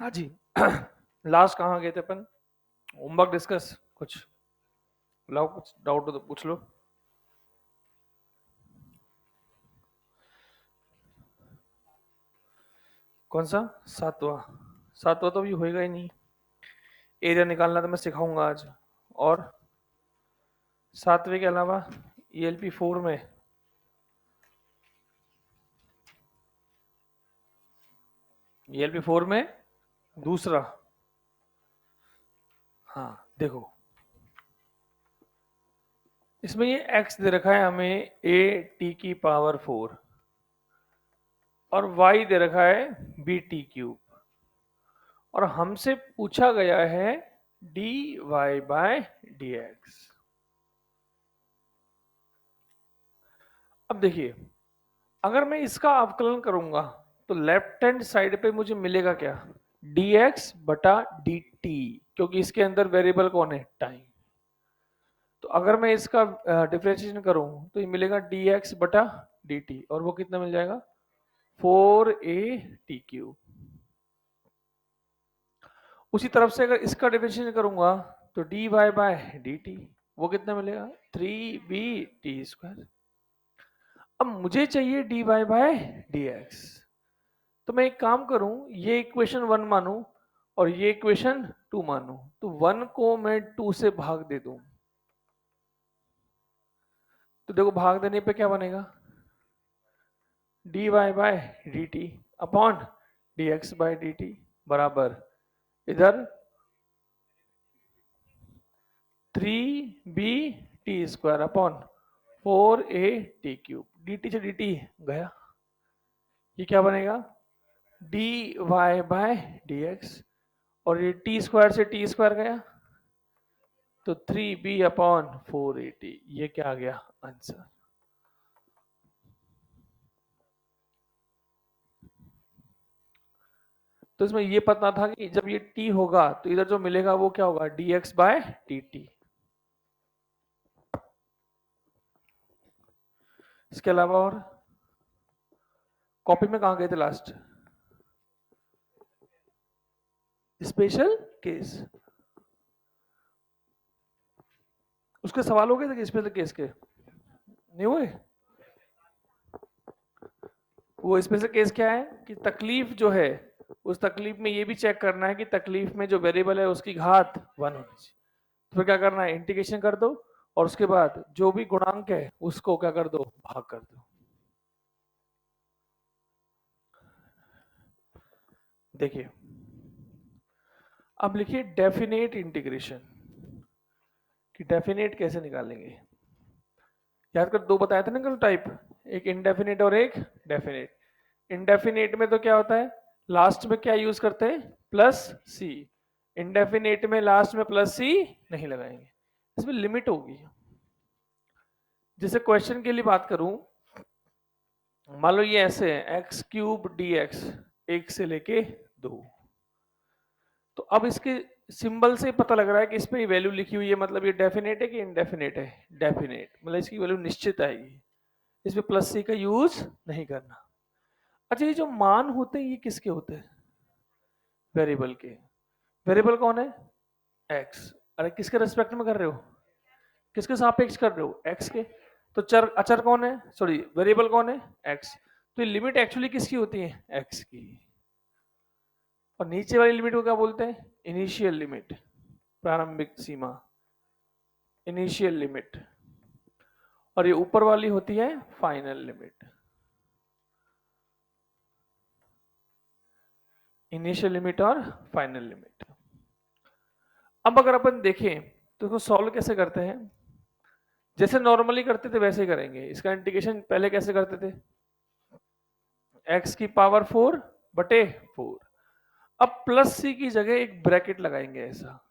हाँ जी। लास्ट कहाँ गए थे अपन? होमवर्क डिस्कस कुछ लाओ, कुछ डाउट हो तो पूछ लो। कौन सा? सातवां। सातवां तो अभी होएगा ही नहीं। एरिया निकालना तो मैं सिखाऊंगा आज। और सातवें के अलावा ईएलपी 4 में ईएलपी 4 में दूसरा। हाँ देखो, इसमें ये x दे रखा है हमें a t⁴ और y दे रखा है b t³ और हमसे पूछा गया है dy/dx। अब देखिए, अगर मैं इसका अवकलन करूंगा तो लेफ्ट हैंड साइड पे मुझे मिलेगा क्या? dx/dt, क्योंकि इसके अंदर वेरिएबल कौन है? टाइम। तो अगर मैं इसका डिफरेंशिएशन करूं तो ये मिलेगा dx/dt और वो कितना मिल जाएगा? 4a⁵। उसी तरफ से अगर इसका डिफरेंशिएशन करूंगा तो dy/dt वो कितना मिलेगा? 3b t²। अब मुझे चाहिए dy/dx, तो मैं एक काम करूं, ये इक्वेशन 1 मानूं और ये इक्वेशन 2 मानूं, तो 1 को मैं 2 से भाग दे दूं, तो देखो भाग देने पे क्या बनेगा? dy/dt अपॉन dx/dt बराबर इधर 3b t² upon 4a⁵। dt से dt गया, ये क्या बनेगा? dy/dx और ये t² से t² गया तो 3b/4a⁵। ये क्या आ गया आंसर? तो इसमें ये पता था कि जब ये t होगा तो इधर जो मिलेगा वो क्या होगा? dx/dt। इसके अलावा और कॉपी में कहाँ गए थे लास्ट? Special case. उसके सवाल हो गए थे कि स्पेशल केस के नहीं हुए? वो स्पेशल केस क्या है कि तकलीफ जो है, उस तकलीफ में ये भी चेक करना है कि तकलीफ में जो वेरिएबल है उसकी घात 1 होनी चाहिए। तो फिर क्या करना है? इंटीग्रेशन कर दो और उसके बाद जो भी गुणांक है उसको क्या कर दो? भाग कर दो। देखिए, अब लिखिए डेफिनेट इंटीग्रेशन, कि डेफिनेट कैसे निकालेंगे। याद कर, दो बताया था ना कल टाइप, एक इनडेफिनेट और एक डेफिनेट। इनडेफिनेट में तो क्या होता है, लास्ट में क्या यूज करते हैं? प्लस सी। इनडेफिनेट में लास्ट में प्लस सी नहीं लगाएंगे, इसमें लिमिट होगी। जैसे क्वेश्चन के लिए बात करूं, मान लो ये ऐसे है x³ dx 1 से लेके 2, तो अब इसके सिंबल से पता लग रहा है कि इस पे वैल्यू लिखी हुई है, मतलब ये डेफिनेट है कि इनडेफिनेट है? डेफिनेट, मतलब इसकी वैल्यू निश्चित आएगी, इसमें प्लस सी का यूज नहीं करना। अच्छा, ये जो मान होते हैं ये किसके होते हैं? वेरिएबल के। वेरिएबल कौन है? एक्स। अरे किसके रेस्पेक्ट में कर रहे हो? किसके सापेक्ष कर रहे हो? एक्स के। तो चर अचर कौन है? सॉरी, वेरिएबल कौन है? एक्स। तो ये लिमिट एक्चुअली किसकी होती है? एक्स की। और नीचे वाली लिमिट को क्या बोलते हैं? इनिशियल लिमिट, प्रारंभिक सीमा, इनिशियल लिमिट। और ये ऊपर वाली होती है फाइनल लिमिट, इनिशियल लिमिट और फाइनल लिमिट। अब अगर अपन देखें तो इसको सॉल्व कैसे करते हैं? जैसे नॉर्मली करते थे वैसे ही करेंगे। इसका इंटीग्रेशन पहले कैसे करते थे? x⁴ बटे 4। अब प्लस सी की जगह एक ब्रैकेट लगाएंगे ऐसा,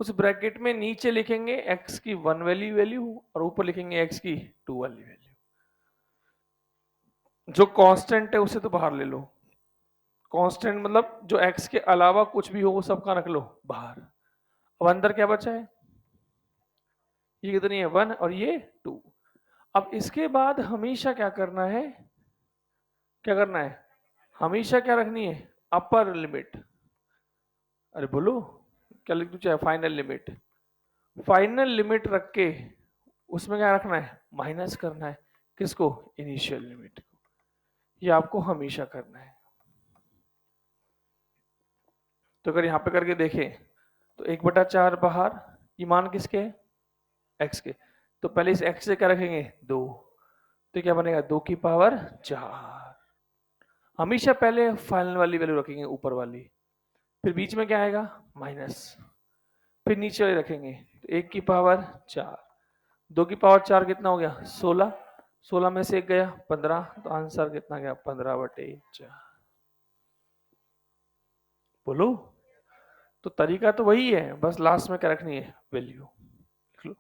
उस ब्रैकेट में नीचे लिखेंगे x की 1 वैल्यू वैल्यू और ऊपर लिखेंगे x की 2 वाली वैल्यू। जो कांस्टेंट है उसे तो बाहर ले लो, कांस्टेंट मतलब जो x के अलावा कुछ भी हो वो सबका रख लो बाहर। अब अंदर क्या बचा है? ये कितनी है? 1 और ये 2। अब इसके बाद हमेशा क्या करना है? क्या करना है? हमेशा क्या रखनी है? अपर लिमिट, अरे बोलो क्या लिख दूं, चाहे फाइनल लिमिट, फाइनल लिमिट रख के उसमें क्या रखना है, माइनस करना है, किसको, इनिशियल लिमिट को। ये आपको हमेशा करना है। तो अगर यहां पे करके देखें तो 1/4 बाहर, ये मान किसके है, एक्स के, तो पहले इस एक्स से क्या रखेंगे, 2, तो क्या बनेगा 2⁴ हमेशा पहले फाइनल वाली वैल्यू रखेंगे ऊपर वाली, फिर बीच में क्या आएगा, माइनस, फिर नीचे वाले रखेंगे, तो 1⁴, 2⁴ कितना हो गया, 16, 16 में से एक गया 15, तो आंसर कितना गया, 15/4। बोलो, तो तरीका तो वही है, बस लास्ट में क्या रखनी है, वैल्यू लिख लो।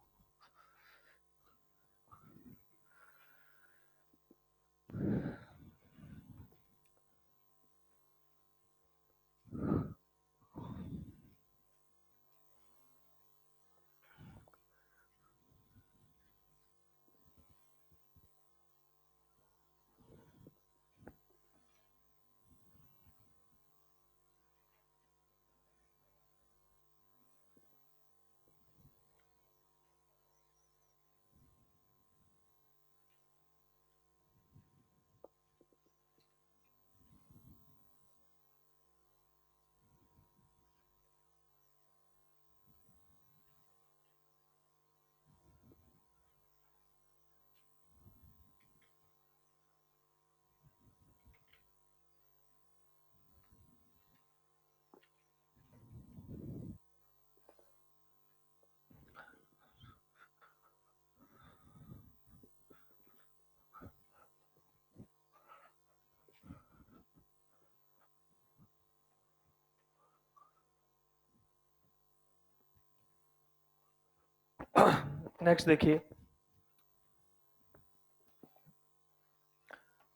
नेक्स्ट देखिए,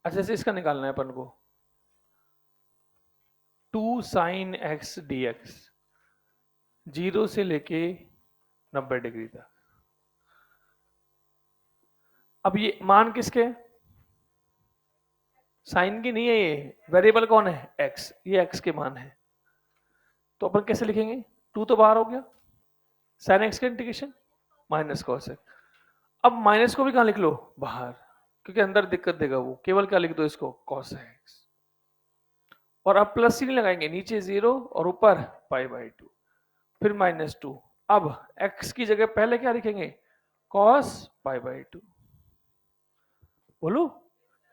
अच्छा से इसका निकालना है अपन को, 2 sin x dx 0 से लेके 90 डिग्री तक। अब ये मान किसके, साइन की नहीं है, ये वेरिएबल कौन है, x, ये x के मान है, तो अपन कैसे लिखेंगे, 2 तो बाहर हो गया, sin x का इंटीग्रेशन माइनस कॉस x, अब माइनस को भी कहां लिख लो, बाहर, क्योंकि अंदर दिक्कत देगा वो, केवल क्या लिख दो इसको, cos x, और अब प्लस ही नहीं लगाएंगे, नीचे 0 और ऊपर π/2, फिर -2, अब x की जगह पहले क्या लिखेंगे, cos π/2, बोलो,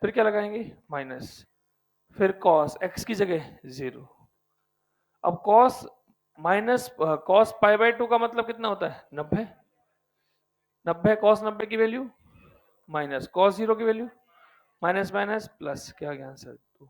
फिर क्या लगाएंगे, माइनस, फिर cos x की जगह 0, अब cos माइनस cos π/2 का मतलब कितना होता है, 90, 90 cos 90 की वैल्यू माइनस cos 0 की वैल्यू, माइनस माइनस प्लस, क्या गया आंसर, 2।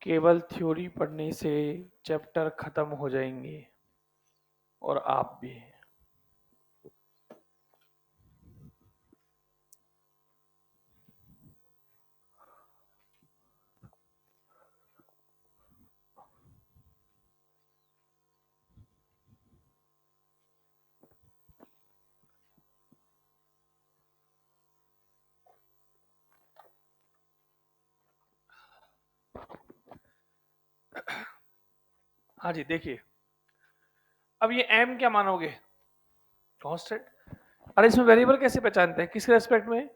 केवल थ्योरी पढ़ने से चैप्टर खत्म हो जाएंगे, और आप भी। हाँ जी, देखिए, अब ये m क्या मानोगे, कांस्टेंट, अरे इसमें वेरिएबल कैसे पहचानते हैं, किसके रेस्पेक्ट में,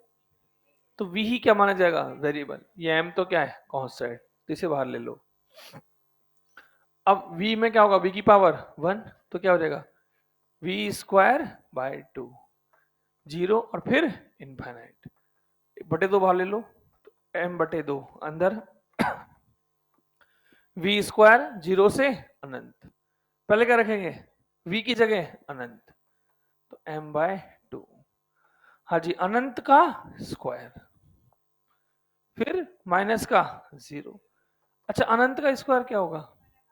तो v ही क्या माना जाएगा, वेरिएबल, ये m तो क्या है, कांस्टेंट, तो इसे बाहर ले लो। अब v में क्या होगा, v की पावर 1, तो क्या हो जाएगा, v²/2, 0 और फिर इनफाइनाइट, बटे 2 बाहर ले लो, m बटे 2 अंदर v स्क्वायर 0 से अनंत, पहले क्या रखेंगे v की जगह अनंत, तो m बाय 2। हाँ जी, अनंत का स्क्वायर फिर माइनस का 0। अच्छा, अनंत का स्क्वायर क्या होगा?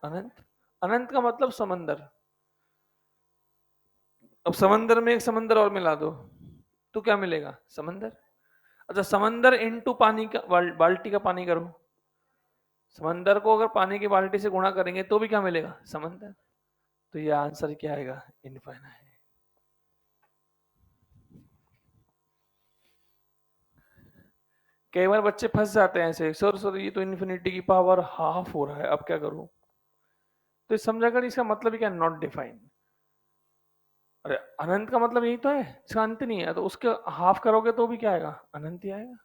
अनंत। अनंत का मतलब समंदर। अब समंदर में एक समंदर और मिला दो तो क्या मिलेगा? समंदर। अच्छा, समंदर इनटू पानी का बाल्टी का पानी करो, समंदर को अगर पानी की बाल्टी से गुणा करेंगे तो भी क्या मिलेगा? समंदर। तो ये आंसर क्या आएगा? इनफाइनाइट है। कई बार बच्चे फंस जाते हैं ऐसे, सर ये तो इन्फिनिटी की पावर हाफ हो रहा है, अब क्या करूं? तो समझा कर इसका मतलब क्या? Not defined. अरे अनंत का मतलब यही तो है, इसका अंत नहीं है, तो उसके हाफ करोगे तो भी क्या आएगा? अनंत ही आएगा।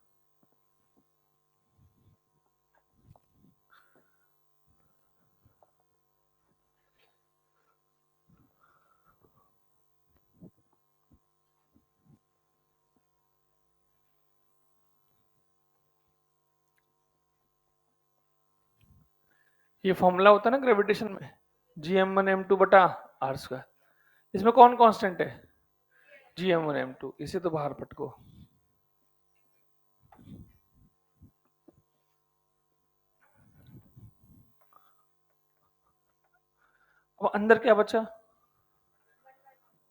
ये फॉर्मूला होता है ना ग्रेविटेशन में, gm1m2 बटा आर स्क्वायर। इसमें कौन कांस्टेंट है? gm1m2। इसे तो बाहर पटको। अब अंदर क्या बचा?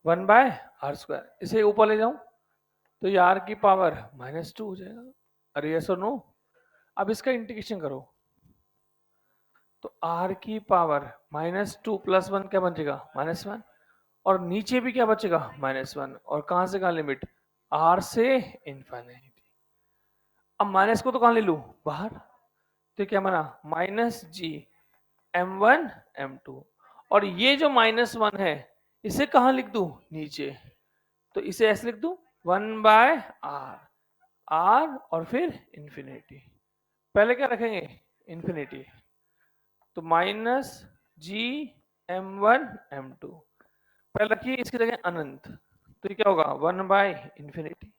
1 बाय आर स्क्वायर। इसे ऊपर ले जाऊं तो ये r की पावर -2 हो जाएगा। अरे यस और नो? अब इसका इंटीग्रेशन करो तो r की पावर -2 प्लस 1 क्या बचेगा? -1। और नीचे भी क्या बचेगा? -1। और कहां से कहां लिमिट? r से इंफिनिटी। अब माइनस को तो कहां ले लूं? बाहर। तो क्या बना? -g m1m2। और ये जो -1 है इसे कहां लिख दूं? नीचे। तो इसे ऐसे लिख दूं 1 बाय आर, आर और फिर इंफिनिटी। पहले क्या रखेंगे? इंफिनिटी। तो -g m1m2 पहले रखिए, इसकी जगह अनंत। तो ये क्या होगा? 1 बाय इंफिनिटी,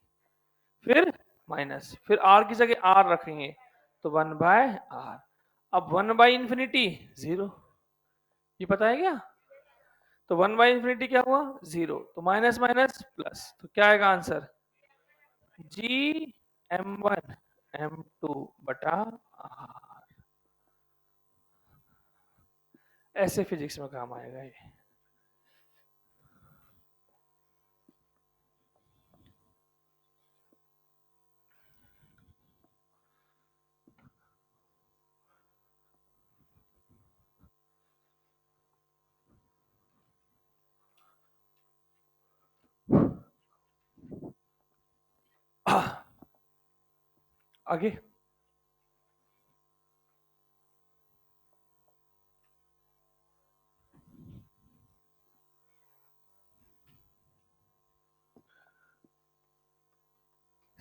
फिर माइनस, फिर आर की जगह आर रखेंगे तो 1 बाय आर। अब 1 बाय इंफिनिटी 0, ये पता है क्या? तो 1 बाय इंफिनिटी क्या हुआ? 0। तो माइनस माइनस प्लस, तो क्या आएगा आंसर? gm1m2 बटा आर। ऐसे फिजिक्स में काम आएगा ये। आगे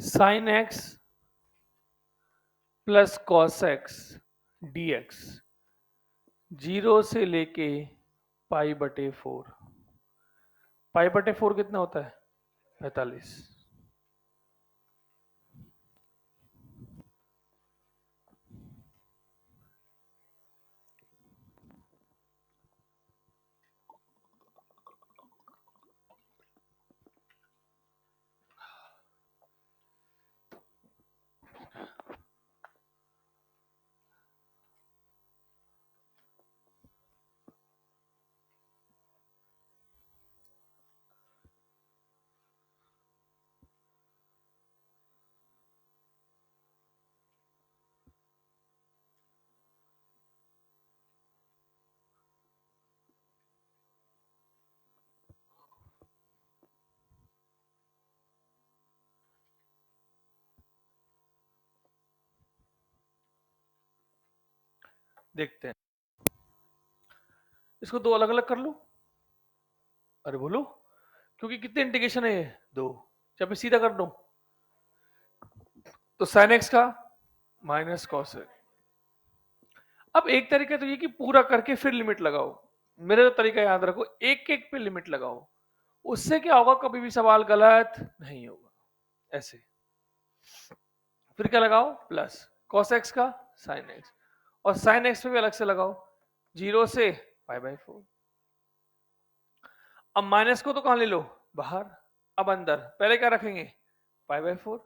sin x plus cos x dx 0 से लेके π/4। π/4 कितना होता है? 45। देखते हैं, इसको दो अलग अलग कर लो। अरे बोलो, क्योंकि कितने इंटीग्रेशन है ये? दो। जब मैं सीधा कर दूं तो sin x का माइनस कॉस एक्स। अब एक तरीका तो ये कि पूरा करके फिर लिमिट लगाओ। मेरा तो तरीका याद रखो, एक एक पे लिमिट लगाओ, उससे क्या होगा? कभी भी सवाल गलत नहीं होगा। ऐसे फिर क्या लगाओ? प्लस। cos x का sin x, और sin x पे भी अलग से लगाओ 0 से π/4। अब माइनस को तो कहां ले लो, बाहर। अब अंदर पहले क्या रखेंगे, π/4,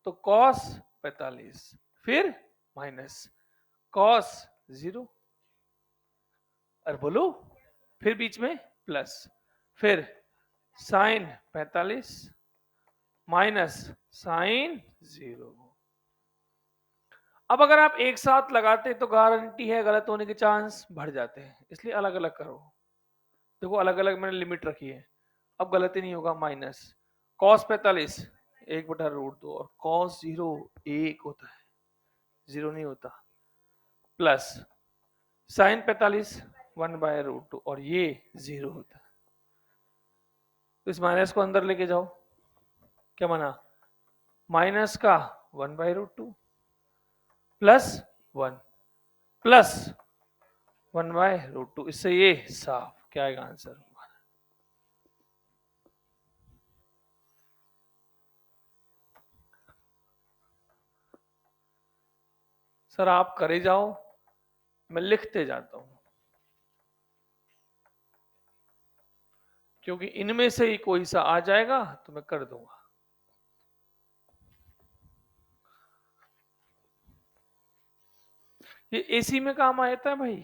तो cos 45, फिर माइनस cos 0, और बोलो फिर बीच में प्लस, फिर sin 45 माइनस sin 0। अब अगर आप एक साथ लगाते तो गारंटी है गलत होने के चांस बढ़ जाते हैं, इसलिए अलग अलग करो। देखो अलग अलग मैंने लिमिट रखी है, अब गलती नहीं होगा। माइनस cos 45 1/√2, और cos 0 1 होता है, 0 नहीं होता, प्लस sin 45 1/√2, और ये 0 होता है। तो इस माइनस को अंदर लेके जाओ, क्या बना, माइनस का 1/√2 प्लस 1 प्लस 1/√2, इससे ये साफ क्या आएगा आंसर। सर आप करे जाओ, मैं लिखते जाता हूं, क्योंकि इनमें से ही कोई सा आ जाएगा तो मैं कर दूंगा। ये एसी में काम आता है भाई,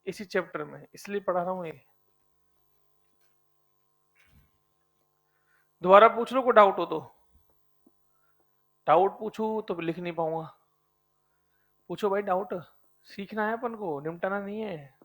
इसी चैप्टर में, इसलिए पढ़ा रहा हूं ये। दोबारा पूछ लो, को डाउट हो तो। डाउट पूछू तो लिख नहीं पाऊंगा, पूछो भाई डाउट, सीखना है अपन को, निपटाना नहीं है।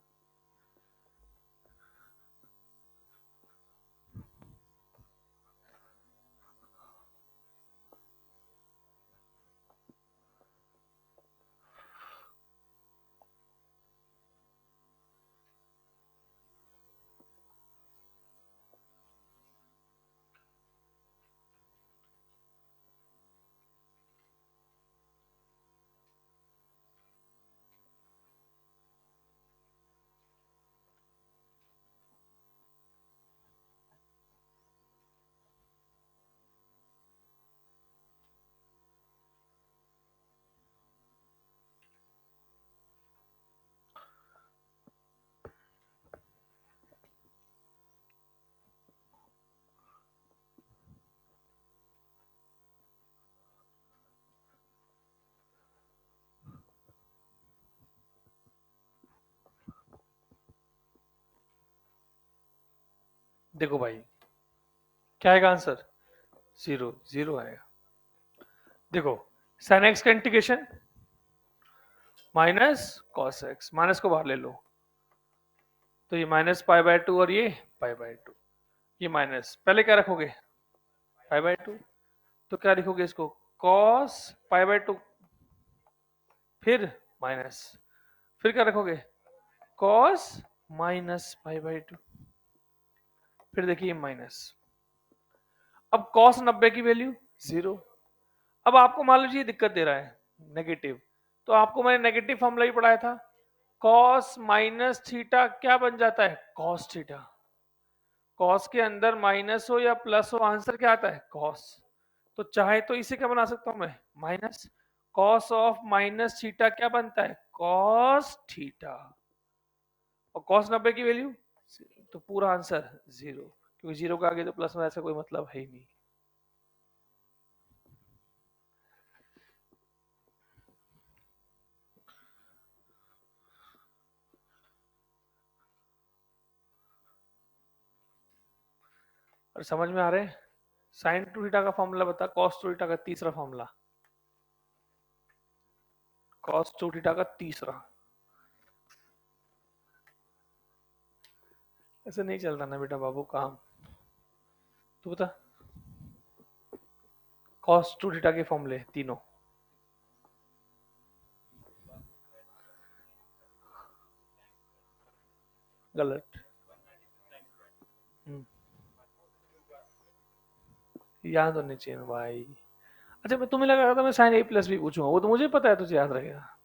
देखो भाई क्या आएगा आंसर, 0 0 आएगा। देखो sin x का integration minus cos x, minus को बाहर ले लो, तो ये -π/2 और ये π/2, ये माइनस, पहले क्या रखोगे π/2, तो क्या लिखोगे इसको, cos π/2, फिर माइनस, फिर क्या रखोगे cos -π/2, फिर देखिए माइनस। अब cos 90 की वैल्यू 0। अब आपको मान लीजिए दिक्कत दे रहा है नेगेटिव, तो आपको मैंने नेगेटिव फॉर्मूला ही पढ़ाया था, cos माइनस थीटा क्या बन जाता है, cos थीटा। cos के अंदर माइनस हो या प्लस हो, आंसर क्या आता है cos। तो चाहे तो इसे क्या बना सकता हूं मैं, minus cos of minus theta क्या बनता है, cos थीटा, और cos 90 की वैल्यू, तो पूरा आंसर 0, क्योंकि 0 का आगे तो प्लस में ऐसा कोई मतलब है ही नहीं। और समझ में आ रहे हैं, साइन टू थीटा का फॉर्मूला बता, कॉस टू थीटा का तीसरा फॉर्मूला, कॉस टू थीटा का तीसरा। ऐसे नहीं चलता ना बेटा बाबू काम, तू बता। कॉस टू थीटा के फॉर्मूले तीनों, गलत। याद होने चाहिए भाई। अच्छा मैं तुम्हें लगा था मैं साइन ए प्लस भी पूछूंगा, वो तो मुझे पता है तुझे याद रहेगा,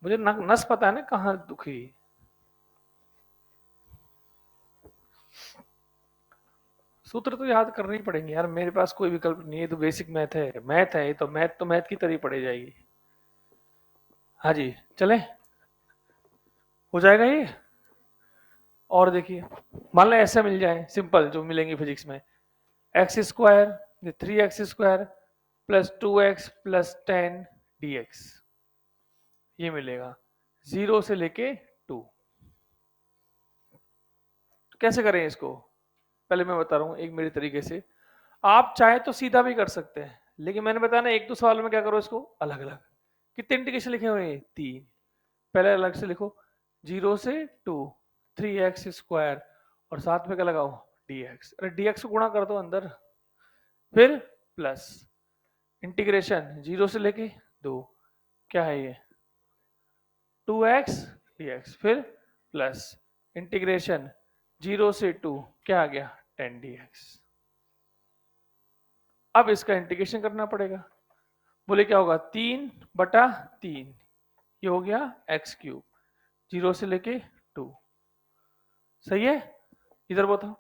मुझे नस पता है ना कहाँ दुखी। सूत्र तो याद करने ही पड़ेंगे यार, मेरे पास कोई विकल्प नहीं है, तो बेसिक मैथ है, मैथ है, ये तो मैथ की तरह ही पढ़ी जाएगी। हाँ जी, चले, हो जाएगा ये। और देखिए, मान लो ऐसा मिल जाए सिंपल जो मिलेंगे फिजिक्स में, x square 3x² plus 2x plus 10 dx, ये मिलेगा 0 से लेके 2। कैसे करें इसको, पहले मैं बता रहा हूँ एक मेरे तरीके से। आप चाहे तो सीधा भी कर सकते हैं, लेकिन मैंने बताया ना एक दो सवाल में क्या करो इसको अलग अलग। कितने इंटीग्रेशन लिखे हुए हैं, 3। पहले अलग से लिखो, 0 से 2, 3x² और साथ में क्या लगाओ, dx। अरे dx को गुणा कर दो अंदर, फिर प्लस इंटीग्रेशन 0 से लेके 2, क्या है ये, 2x dx, फिर प्लस इंटीग्रेशन 0 से 2, क्या आ गया, 10 dx। अब इसका इंटीग्रेशन करना पड़ेगा, बोले क्या होगा, 3/3, ये हो गया x³, 0 से लेके 2। सही है, इधर बताओ,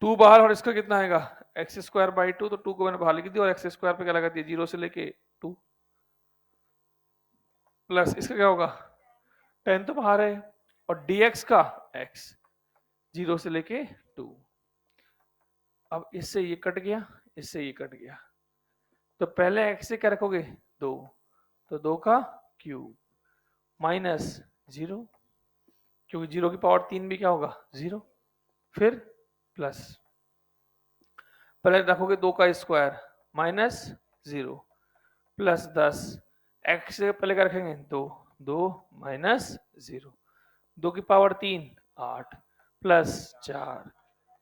2 बाहर और इसका कितना आएगा, x²/2, तो 2 को मैंने बाहर लिख दिया और x² पे क्या लगा दिया, 0 से लेके 2, प्लस इसका क्या होगा, 10 तो बाहर है, और dx का x, 0 से लेके 2। अब इससे ये कट गया, इससे ये कट गया, तो पहले x से क्या रखोगे, 2, तो 2 का क्यूब माइनस 0, क्योंकि 0 की पावर 3 भी क्या होगा, 0, फिर प्लस, पहले रखोगे 2 का स्क्वायर माइनस 0 प्लस 10, x से पहले क्या रखेंगे, 2, 2 माइनस 0, 2 की पावर 3 8 प्लस 4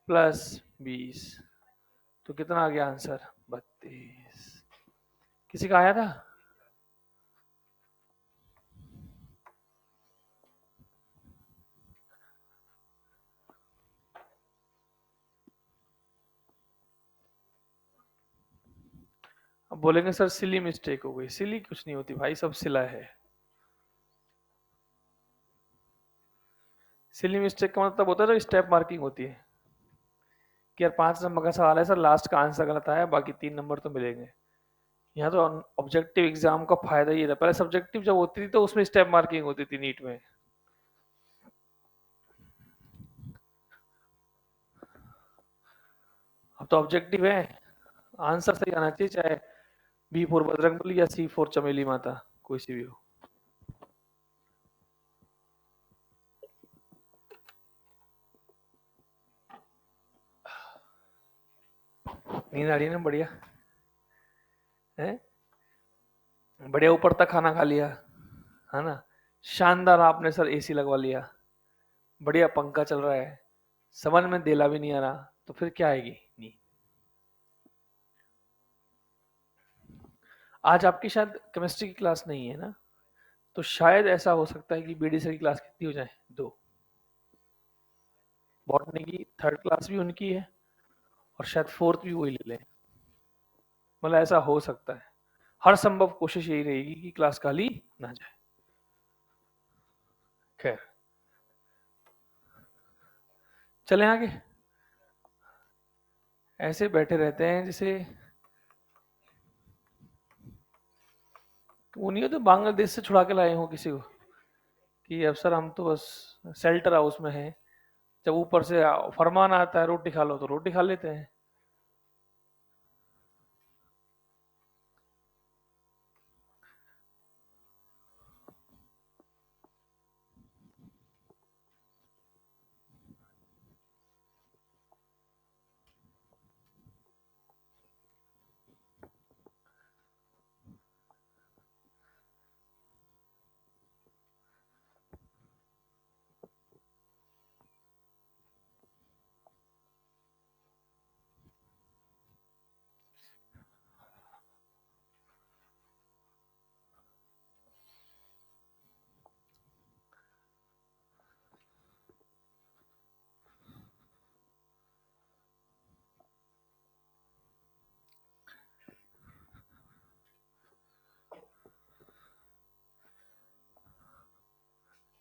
प्लस 20, तो कितना आ गया आंसर, 32। किसी का आया था, अब बोलेंगे सर सिली मिस्टेक हो गई, सिली कुछ नहीं होती भाई, सब सिला है। सिली मिस्टेक का मतलब होता है जो स्टेप मार्किंग होती है, कि यार 5 नंबर का सवाल है सर, लास्ट का आंसर गलत आया, बाकी 3 नंबर तो मिलेंगे। यहाँ तो ऑब्जेक्टिव एग्जाम का फायदा ये था, पहले सब्जेक्टिव जब होती थी तो उसमें स्टेप मार्किंग होती थी नीट में। अब तो ऑब्जेक्टिव है, आंसर सही आना चाहिए, चाहे B4 बजरंगबली या C4 चमेली माता, कोई सी भी हो। नींद आ रही है ना, बढ़िया है, बढ़िया ऊपर तक खाना खा लिया है ना, शानदार आपने सर एसी लगवा लिया, बढ़िया पंखा चल रहा है, समझ में देला भी नहीं आ रहा, तो फिर क्या आएगी नींद। आज आपकी शायद केमिस्ट्री की क्लास नहीं है ना, तो शायद ऐसा हो सकता है कि बीडी सर की क्लास कितनी हो जाए, 2। बॉटनी की 3rd क्लास भी उनकी है, और शायद 4th भी वही ले लें, मतलब ऐसा हो सकता है। हर संभव कोशिश यही रहेगी कि क्लास खाली ना जाए। खैर, चलें आगे, ऐसे बैठे रहते हैं जैसे वो नहीं होते बांग्लादेश से छुड़ा के लाए हो किसी को, कि अब सर हम तो बस शेल्टर हाउस में हैं, जब ऊपर से फरमान आता है रोटी खा लो तो रोटी खा लेते हैं।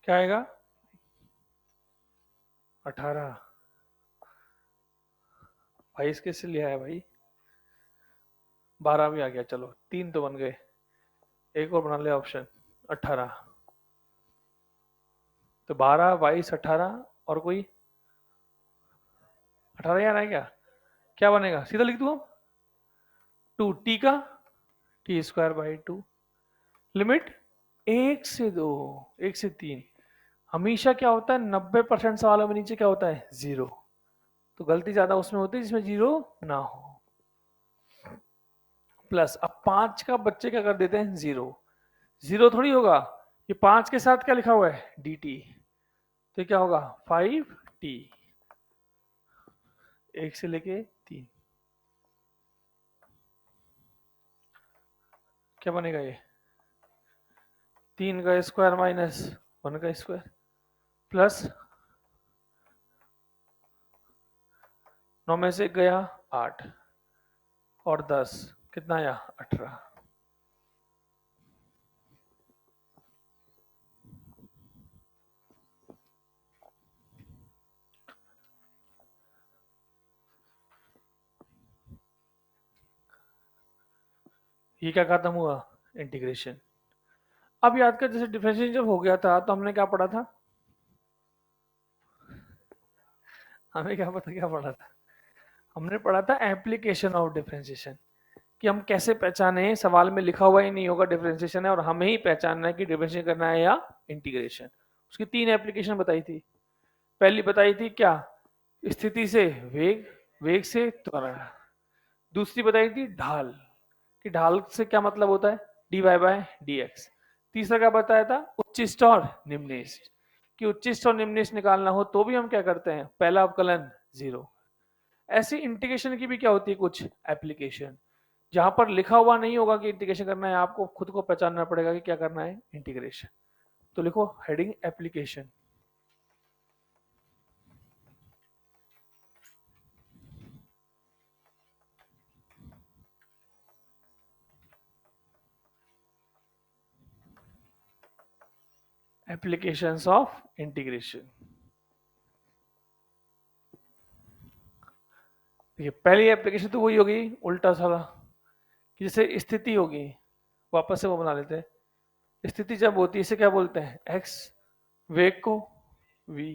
क्या आएगा, 18। 22 किससे लिया है भाई? 12 भी आ गया, चलो 3 तो बन गए, एक और बना ले ऑप्शन, 18। तो 12, 22, 18 और कोई 18 यार है क्या? क्या बनेगा, सीधा लिख दूँ? 2 टी का t²/2, लिमिट 1 से 2, 1 से 3। हमेशा क्या होता है, 90% सवालों में नीचे क्या होता है, 0। तो गलती ज्यादा उसमें होती है जिसमें 0 ना हो। प्लस अब 5 का बच्चे क्या कर देते हैं, 0। 0 थोड़ी होगा, ये 5 के साथ क्या लिखा हुआ है, dt। तो क्या होगा, 5t, 1 से लेके 3। क्या बनेगा ये, 3 का स्क्वायर माइनस 1 का स्क्वायर प्लस 9 में से 1 गया 8 और 10 कितना आया, 18। ये क्या खत्म हुआ, इंटीग्रेशन। अब याद कर, जैसे डिफरेंशिएशन जब हो गया था तो हमने क्या पढ़ा था, हमें क्या पता क्या पढ़ा था, हमने पढ़ा था एप्लीकेशन ऑफ डिफरेंशिएशन, कि हम कैसे पहचाने, सवाल में लिखा हुआ ही नहीं होगा डिफरेंशिएशन है और हमें ही पहचानना है कि डिफरेंशिएशन करना है या इंटीग्रेशन। उसकी 3 एप्लीकेशन बताई थी। पहली बताई थी क्या, स्थिति से वेग, वेग से त्वरण। दूसरी बताई थी ढाल, कि ढाल से क्या मतलब होता है, dy/dx। तीसरा क्या बताया था, उच्चिष्ट और निम्निष्ट, कि उच्चिष्ट और निम्निष्ट निकालना हो तो भी हम क्या करते हैं, पहला अवकलन 0। ऐसी इंटीग्रेशन की भी क्या होती है, कुछ एप्लीकेशन, जहां पर लिखा हुआ नहीं होगा कि इंटीग्रेशन करना है, आपको खुद को पहचानना पड़ेगा कि क्या करना है, इंटीग्रेशन। तो लिखो heading application. Applications of integration. देखिए पहली एप्लीकेशन तो वही होगी उल्टा साला, कि जैसे स्थिति होगी, वापस से वो बना लेते हैं। स्थिति जब होती है इसे क्या बोलते हैं, एक्स, वेग को v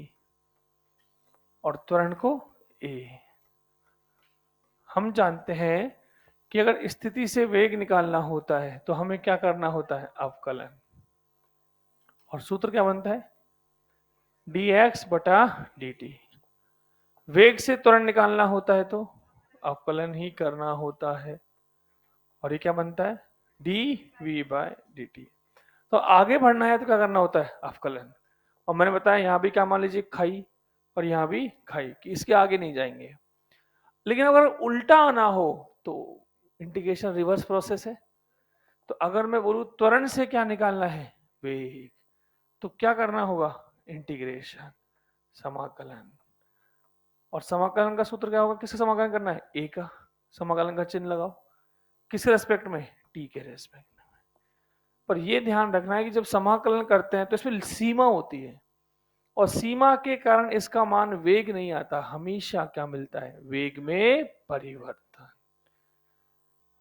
और त्वरण को a। हम जानते हैं कि अगर स्थिति से वेग निकालना होता है तो हमें क्या करना होता है, अवकलन। और सूत्र क्या बनता है, dx/dt। वेग से त्वरण निकालना होता है तो अवकलन ही करना होता है, और ये क्या बनता है, dv/dt। तो आगे बढ़ना है तो क्या करना होता है, अवकलन। और मैंने बताया यहाँ भी क्या मान लीजिए, खाई, और यहाँ भी खाई, कि इसके आगे नहीं जाएंगे। लेकिन अगर उल्टा आना हो तो इंटीग्रेशन रिवर्स प्रोसेस है। तो अगर मैं बोलूं त्वरण से क्या निकालना है, वेग, तो क्या करना होगा, इंटीग्रेशन, समाकलन। और समाकलन का सूत्र क्या होगा, किसका समाकलन करना है, ए का। समाकलन का चिन्ह लगाओ, किसके रेस्पेक्ट में, टी के रेस्पेक्ट में। पर यह ध्यान रखना है कि जब समाकलन करते हैं तो इसमें सीमा होती है, और सीमा के कारण इसका मान वेग नहीं आता, हमेशा क्या मिलता है, वेग में परिवर्तन।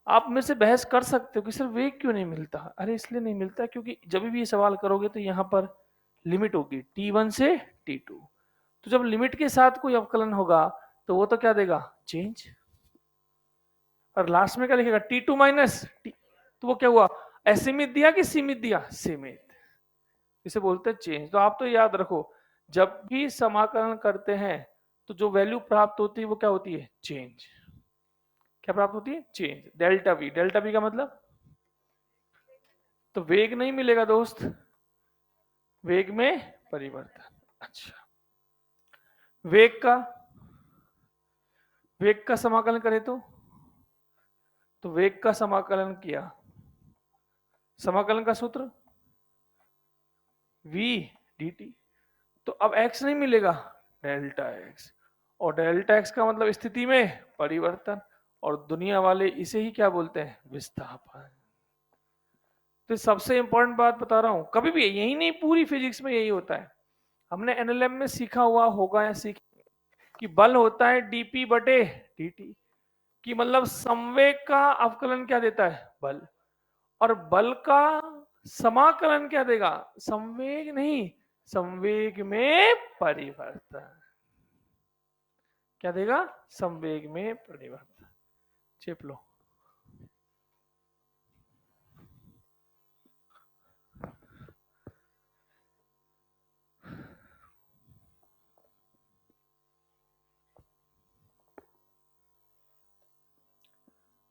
आप मेरे से बहस कर सकते हो कि सर वेग क्यों नहीं मिलता, अरे इसलिए नहीं मिलता क्योंकि जब भी ये सवाल करोगे तो यहाँ पर लिमिट होगी t1 से t2। तो जब लिमिट के साथ कोई अवकलन होगा तो वो तो क्या देगा, चेंज। और लास्ट में क्या लिखेगा, t2 माइनस टी, तो वो क्या हुआ, असीमित दिया कि सीमित दिया, सीमित। इसे बोलते हैं चेंज। तो आप तो याद रखो, जब भी समाकलन करते हैं तो जो वैल्यू प्राप्त होती है वो क्या होती है, चेंज। क्या प्राप्त होती है, change, delta we. Delta we का मतलब, तो वेग नहीं मिलेगा दोस्त, वेग में परिवर्तन। अच्छा, वेग का, वेग का समाकलन करें तो वेग का समाकलन किया, समाकलन का सूत्र v dt। तो अब x नहीं मिलेगा, डेल्टा x। और डेल्टा x का मतलब स्थिति में परिवर्तन, और दुनिया वाले इसे ही क्या बोलते हैं, विस्थापन। तो सबसे इंपॉर्टेंट बात बता रहा हूं, कभी भी यही नहीं, पूरी फिजिक्स में यही होता है। हमने एनएलएम में सीखा हुआ होगा या सीख, कि बल होता है dp बटे dt, कि मतलब संवेग का अवकलन क्या देता है, बल, और बल का समाकलन क्या देगा, संवेग नहीं, संवेग में परिवर्तन। क्या देगा, संवेग में परिवर्तन। चेप लो।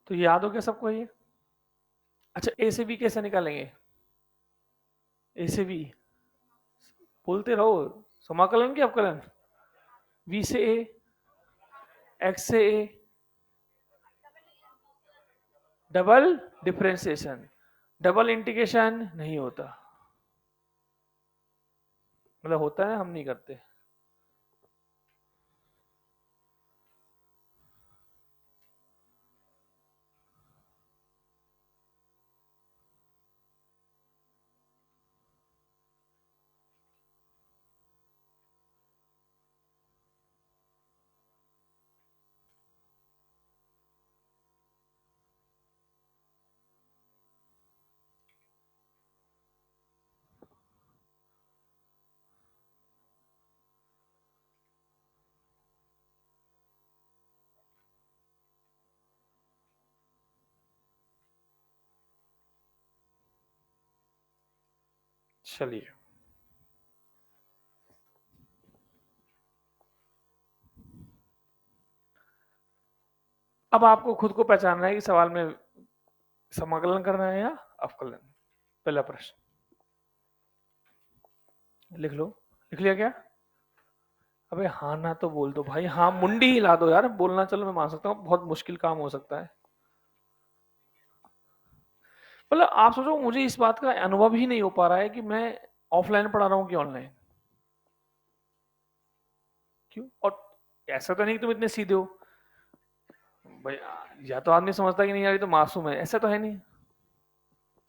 तो याद हो गया सबको ये। अच्छा, ए से बी कैसे निकालेंगे, ए से बी बोलते रहो, समाकलन की अवकलन, v से a, x से a, double differentiation, double integration नहीं होता, मतलब होता है हम नहीं करते। चलिए, अब आपको खुद को पहचानना है कि सवाल में समाकलन करना है या अवकलन। पहला प्रश्न लिख लो, लिख लिया क्या? अबे हाँ ना तो बोल दो भाई, हाँ मुंडी हिला दो यार, बोलना चलो मैं मान सकता हूँ, बहुत मुश्किल काम हो सकता है। मतलब आप सोचो, मुझे इस बात का अनुभव ही नहीं हो पा रहा है कि मैं ऑफलाइन पढ़ा रहा हूँ कि ऑनलाइन। क्यों? और ऐसा तो नहीं कि तुम इतने सीधे हो भाई, या तो आदमी समझता कि नहीं यार ये तो मासूम है, ऐसा तो है नहीं,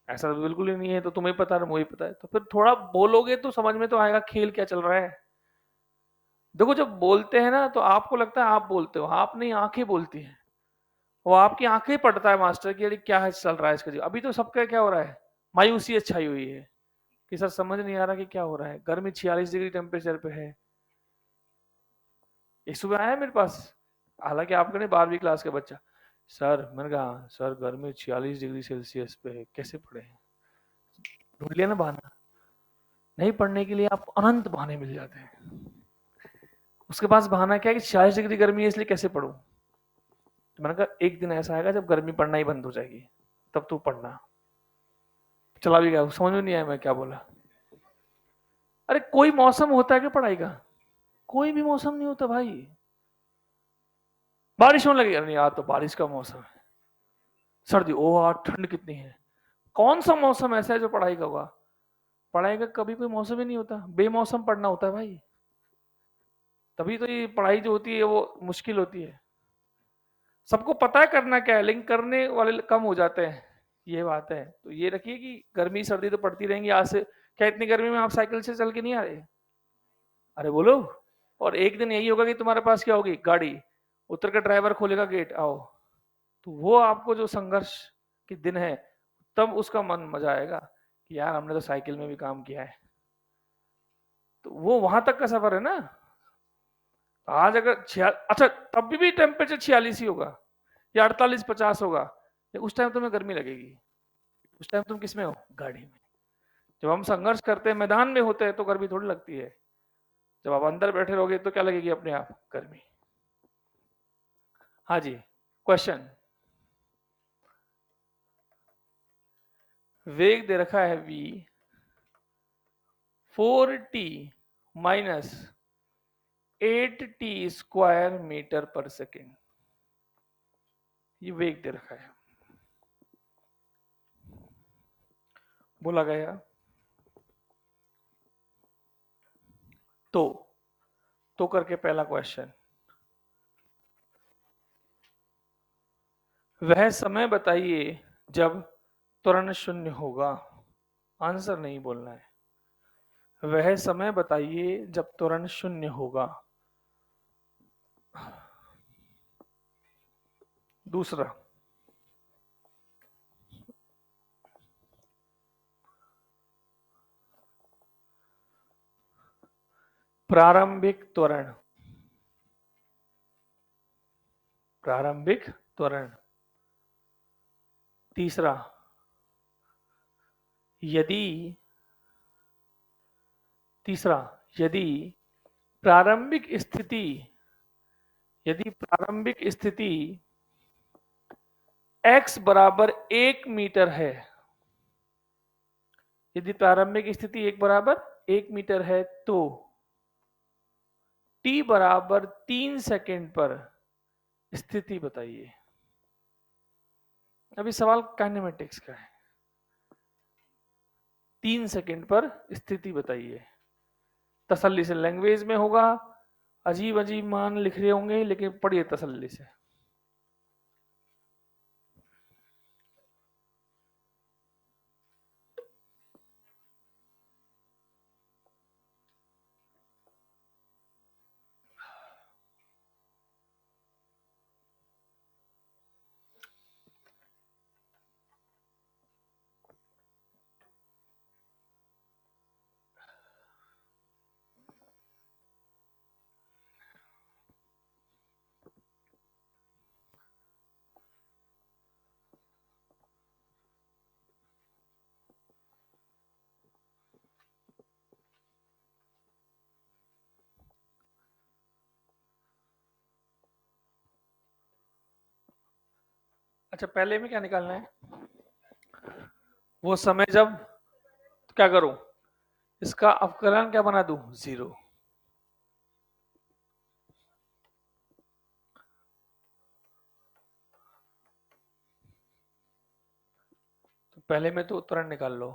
ऐसा तो बिल्कुल ही नहीं है। तो तुम्हें पता है, मुझे पता है, तो फिर थोड़ा बोलोगे तो समझ में तो आएगा खेल क्या चल रहा है। देखो जब बोलते हैं ना तो आपको लगता है आप बोलते हो, आप नहीं, आंखें बोलती हैं। वो आपकी आंखें पढ़ता है मास्टर की, अरे क्या है चल रहा है इसका। अभी तो सबका क्या हो रहा है, मायूसी छाई हुई है कि सर समझ नहीं आ रहा कि क्या हो रहा है। गर्मी 46 डिग्री टेम्परेचर पे है। एक सुबह आया मेरे पास, हालांकि आपके नहीं, 12वीं क्लास का बच्चा, सर मैंने कहा सर गर्मी 46 डिग्री सेल्सियस पे है, कैसे पढ़े? ढूंढ लिया ना बहाना। नहीं पढ़ने के लिए आपको अनंत बहाने मिल जाते हैं। उसके पास बहाना क्या है कि 46 डिग्री गर्मी है इसलिए कैसे पढ़ूं। तो मैंने कहा एक दिन ऐसा आएगा जब गर्मी पड़ना ही बंद हो जाएगी, तब तू पढ़ना। चला भी गया, समझ में नहीं आया मैं क्या बोला। अरे कोई मौसम होता है क्या पढ़ाई का? कोई भी मौसम नहीं होता भाई। बारिश होने लगी, अरे यार तो बारिश का मौसम है। सर्दी, ओ यार ठंड कितनी है। कौन सा मौसम ऐसा है जो पढ़ाई का होगा? पढ़ाई का कभी कोई मौसम ही नहीं होता, बेमौसम पढ़ना होता है भाई। तभी तो ये पढ़ाई जो होती है वो मुश्किल होती है। सबको पता है करना क्या है, लेकिन करने वाले कम हो जाते हैं, ये बात है। तो ये रखिए कि गर्मी सर्दी तो पड़ती रहेंगी आज से। क्या इतनी गर्मी में आप साइकिल से चल के नहीं आ रहे? अरे बोलो। और एक दिन यही होगा कि तुम्हारे पास क्या होगी, गाड़ी, उतर के ड्राइवर खोलेगा गेट, आओ। तो वो आपको जो संघर्ष के दिन है, तब उसका मन मजा आएगा कि यार हमने तो साइकिल में भी काम किया है। तो वो वहां तक का सफर है ना। आज अगर अच्छा तब भी टेम्परेचर 46 ही होगा या 48-50 होगा, उस टाइम तुम्हें गर्मी लगेगी। उस टाइम तुम किस में हो, गाड़ी में। जब हम संघर्ष करते हैं, मैदान में होते हैं, तो गर्मी थोड़ी लगती है। जब आप अंदर बैठे रहोगे तो क्या लगेगी अपने आप, गर्मी। हाँ जी, क्वेश्चन। वेग दे रखा है v, 4t minus 8t square metre per second, ये वेग दे रखा है। बोला गया तो करके पहला क्वेश्चन, वह समय बताइए जब त्वरण शून्य होगा। आंसर नहीं बोलना है। वह समय बताइए जब त्वरण शून्य होगा। दूसरा, प्रारंभिक त्वरण, प्रारंभिक त्वरण। तीसरा, यदि तीसरा यदि प्रारंभिक स्थिति यदि प्रारंभिक स्थिति x बराबर 1 मीटर है, यदि प्रारंभिक स्थिति 1 बराबर 1 मीटर है तो t बराबर 3 सेकेंड पर स्थिति बताइए। अभी सवाल काइनेमेटिक्स का है। 3 सेकेंड पर स्थिति बताइए। तसल्ली से, लैंग्वेज में होगा, अजीब अजीब मान लिख रहे होंगे, लेकिन पढ़िए तसल्ली से। अच्छा, पहले में क्या निकालना है? वो समय जब, तो क्या करूं, इसका अवकलन क्या बना दूं? 0। तो पहले में तो उत्तरण निकाल लो।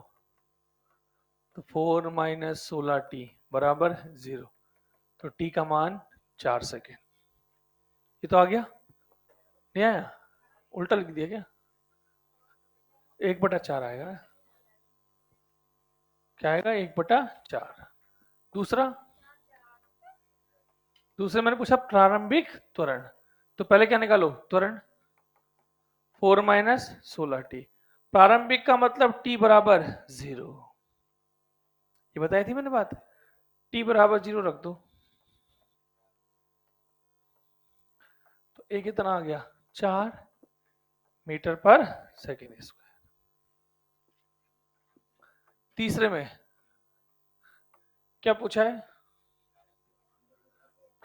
तो 4 माइनस 16t बराबर 0। तो t का मान 4 सेकेंड। ये तो आ गया, नहीं आया? उल्टा लिख दिया क्या? 1/4 आएगा। क्या आएगा? 1/4। दूसरा, दूसरे मैंने पूछा प्रारंभिक त्वरण, तो पहले क्या निकालो? त्वरण। 4 माइनस 16t, प्रारंभिक का मतलब t बराबर 0। ये बताई थी मैंने बात। t बराबर 0 रख दो, तो एक कितना आ गया? 4 मीटर पर सेकेंड स्क्वायर। तीसरे में क्या पूछा है?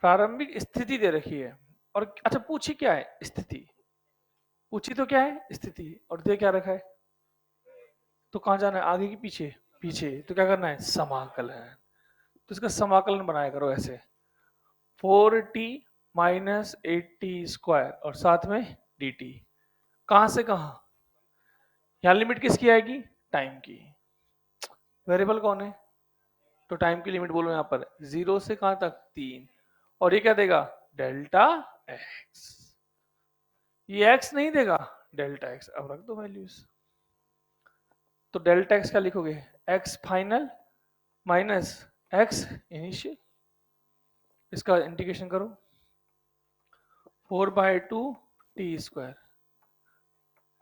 प्रारंभिक स्थिति दे रखी है, और अच्छा पूछी क्या है? स्थिति पूछी तो क्या है? स्थिति। और दे क्या रखा है? तो कहां जाना है? आगे की पीछे? पीछे। तो क्या करना है? समाकलन। तो इसका समाकलन बनाया करो ऐसे, 4t माइनस 8t स्क्वायर और साथ में dt। कहां से कहां? यहां लिमिट किसकी आएगी? टाइम की। वेरिएबल कौन है? तो टाइम की लिमिट बोलो यहां पर 0 से कहां तक? 3। और ये क्या देगा? Delta x। ये x नहीं देगा, डेल्टा x। अब रख दो वैल्यूज। तो डेल्टा x क्या लिखोगे? x final minus x initial. इसका इंटीग्रेशन करो, 4/2 टी स्क्वायर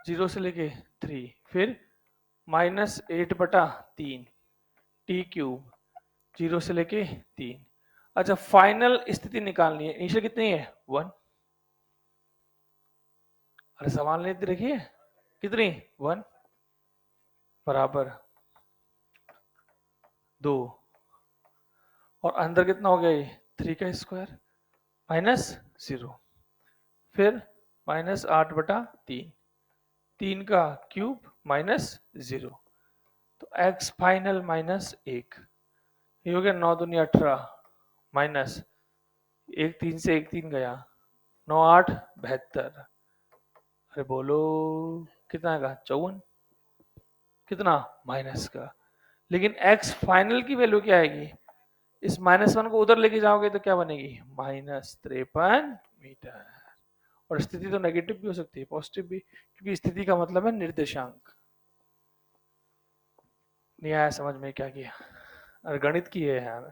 0 से लेके 3, फिर -8/3 टी क्यूब 0 से लेके 3। अच्छा, फाइनल स्थिति निकालनी है। इनिशियल कितनी है? 1। अरे सवाल नहीं देखिए, कितनी? 1 बराबर 2, और अंदर कितना हो गया? ये 3 का स्क्वायर माइनस 0, फिर -8/3, 3 का क्यूब माइनस 0। तो x फाइनल -1, ये हो गया 9 दूनी 18 माइनस 1 3 से 1 3 गया, 9 8 72। अरे बोलो कितना का? 54। कितना? माइनस का। लेकिन x फाइनल की वैल्यू क्या आएगी? इस -1 को उधर लेके जाओगे तो क्या बनेगी? -53 मीटर। और स्थिति तो नेगेटिव भी हो सकती है, पॉजिटिव भी, क्योंकि स्थिति का मतलब है निर्देशांक। नहीं आया समझ में? क्या किया? अरे गणित की है यार।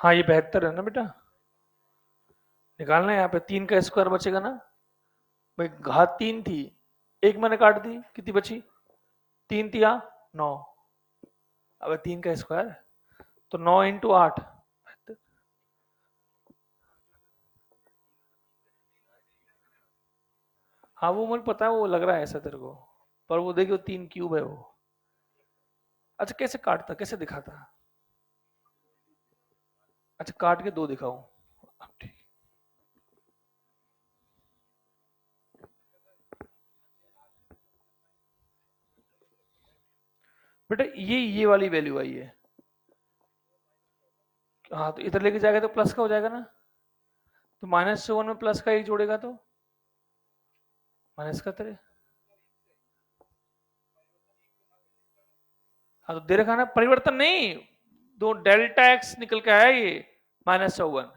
हाँ ये 72 है ना बेटा, निकालना है यहाँ पे 3 का स्क्वायर बचेगा ना भाई, घात 3 थी, एक मैंने काट दी, कितनी बची, 3 थी 9, अब 3 का स्क्वायर तो 9 इंटू 8। हाँ वो मुझे पता है, वो लग रहा है ऐसा तेरे को, पर वो देखियो 3 क्यूब है वो। अच्छा कैसे काटता, कैसे दिखाता, अच्छा काट के 2 दिखाऊं, अब ठीक। बेटा ये वाली वैल्यू आई है, हाँ तो इधर लेके जाएगा तो प्लस का हो जाएगा ना, तो -7 में प्लस का एक जोड़ेगा तो माइनस का तेरे, हाँ तो दे रखा ना, परिवर्तन नहीं, दो डेल्टा एक्स निकल के आया ये, -7,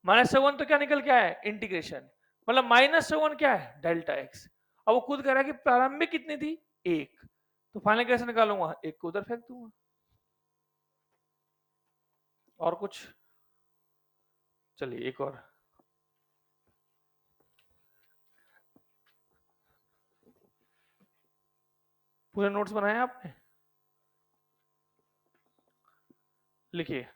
-7 तो क्या निकल के आया, इंटीग्रेशन, मतलब -7 क्या है, डेल्टा एक्स। अब वो खुद कह रहा है कि प्रारंभिक कितनी थी, 1, तो फाइनल कैसे निकालूंगा, 1 को उधर फेंक दूंगा। और कुछ, चलिए एक और, पूरे नोट्स बनाए आपने, लिखिए,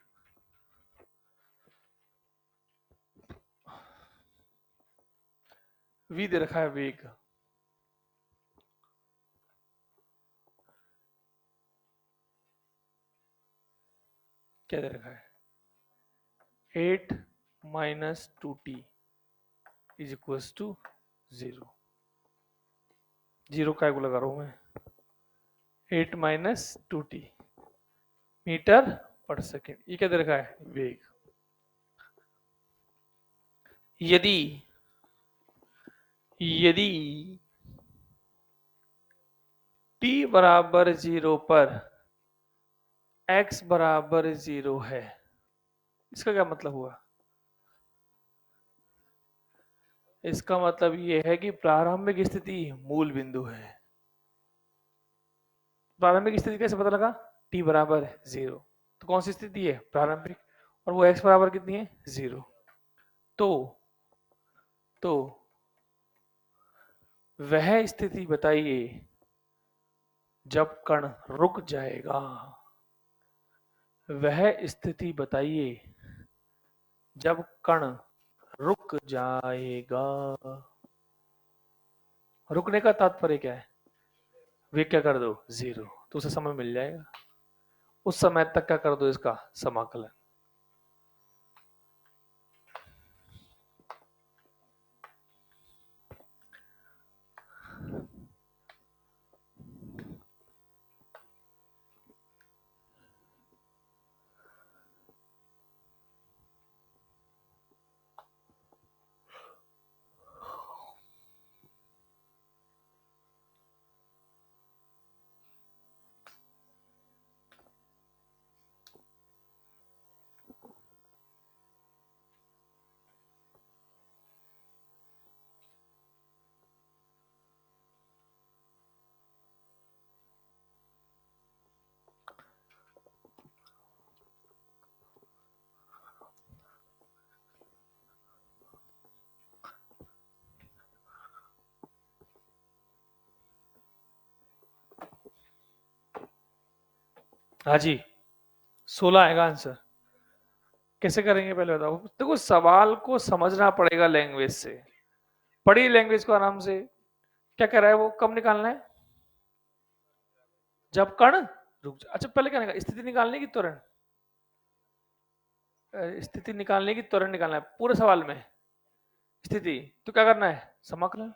वी दे रखा है वेग, क्या दे रखा है, 8 minus 2t is equals to 0, zero काय को लगा रहा हूं मैं, 8 minus 2t metre per second, ये क्या दे रखा है, वेग। यदि यदि t बराबर 0 पर x बराबर 0 है, इसका क्या मतलब हुआ, इसका मतलब यह है कि प्रारंभिक स्थिति मूल बिंदु है। प्रारंभिक स्थिति कैसे पता लगा, t बराबर 0, तो कौन सी स्थिति है, प्रारंभिक, और वो x बराबर कितनी है, 0, तो तो वह स्थिति बताइए जब कण रुक जाएगा, वह स्थिति बताइए जब कण रुक जाएगा। रुकने का तात्पर्य क्या है, वे क्या कर दो, 0, तो उसे समय मिल जाएगा, उस समय तक क्या कर दो, इसका समाकलन। हाँ जी, 16 आएगा आंसर। कैसे करेंगे पहले बताओ, देखो सवाल को समझना पड़ेगा लैंग्वेज से, पढ़ी लैंग्वेज को आराम से। क्या कह रहा है वो, कब निकालना है, जब कण रुक जा, अच्छा पहले क्या निकाल, स्थिति निकालने की तुरंत, स्थिति निकालने की तुरंत निकालना है पूरे सवाल में, स्थिति तो क्या करना है, समाकलन,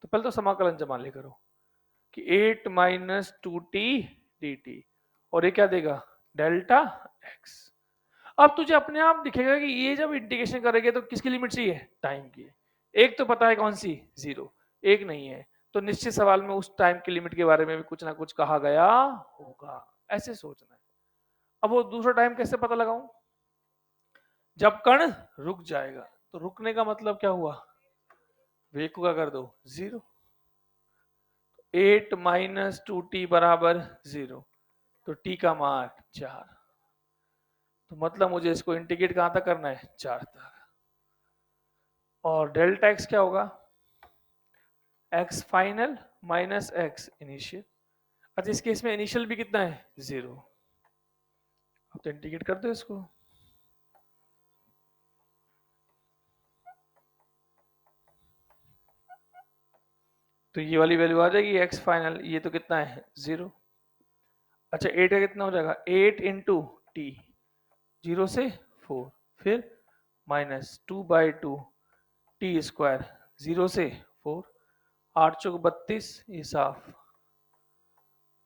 तो पहले तो समाकलन जमा ले करो कि 8 माइनस 2t dt, और ये क्या देगा, डेल्टा x। अब तुझे अपने आप दिखेगा कि ये जब इंटीग्रेशन करेंगे तो किसकी लिमिट चाहिए, टाइम की, एक तो पता है कौन सी, 0, एक नहीं है, तो निश्चित सवाल में उस टाइम की लिमिट के बारे में भी कुछ ना कुछ कहा गया होगा, ऐसे सोचना है। अब वो दूसरा टाइम कैसे पता लगाऊं, जब कण रुक जाएगा, तो रुकने का मतलब क्या हुआ, वेग को क्या कर दो, 0, 8 माइनस 2t बराबर 0, तो t का मान 4, तो मतलब मुझे इसको इंटीग्रेट कहां तक करना है, 4 तक। और डेल्टा एक्स क्या होगा, x final minus x initial. अच्छा इस केस में इनिशियल भी कितना है, 0। अब तो इंटीग्रेट कर दो इसको, तो ये वाली वैल्यू आ जाएगी एक्स फाइनल, ये तो कितना है 0। अच्छा 8 का कितना हो जाएगा, 8 इंटू टी, 0 से 4, फिर माइनस 2/2 टी स्क्वायर, 0 से 4, 8 चौक 32, ये साफ,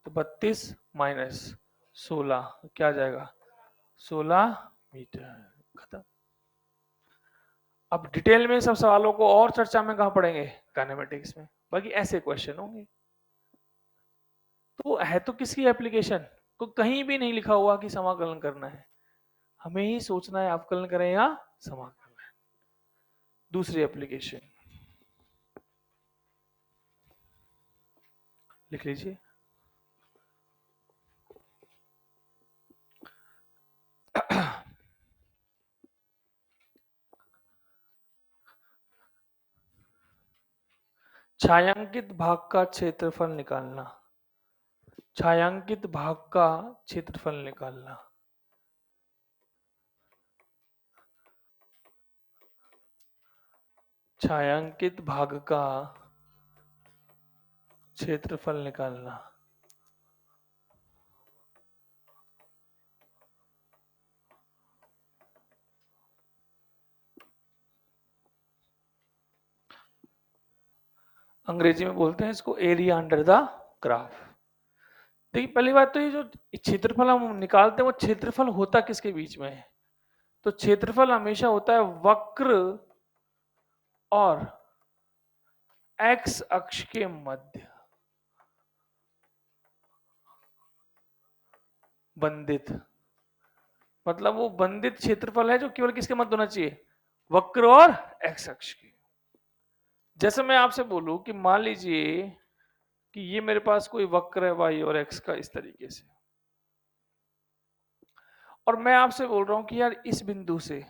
तो 32 माइनस 16 क्या जाएगा, 16 मीटर। खत्म। अब डिटेल में सब सवालों को और चर्चा में कहां पढ़ेंगे, काइनेमेटिक्स में, बाकी ऐसे क्वेश्चन होंगे। तो है तो किसकी एप्लीकेशन, तो कहीं भी नहीं लिखा हुआ कि समाकलन करना है, हमें ही सोचना है अवकलन करें या समाकलन है। दूसरी एप्लीकेशन लिख लीजिए, छायांकित भाग का क्षेत्रफल निकालना, छायांकित भाग का क्षेत्रफल निकालना। छायांकित भाग का क्षेत्रफल निकालना। अंग्रेजी में बोलते हैं इसको एरिया अंडर द ग्राफ। देखिए पहली बात तो ये जो क्षेत्रफल हम निकालते हैं वो क्षेत्रफल होता किसके बीच में है, तो क्षेत्रफल हमेशा होता है वक्र और एक्स अक्ष के मध्य, बंधित, मतलब वो बंधित क्षेत्रफल है जो केवल किसके मध्य होना चाहिए, वक्र और एक्स अक्ष की। जैसे मैं आपसे बोलूं कि मान लीजिए कि ये मेरे पास कोई वक्र है वाई और एक्स का इस तरीके से, और मैं आपसे बोल रहा हूं कि यार इस बिंदु से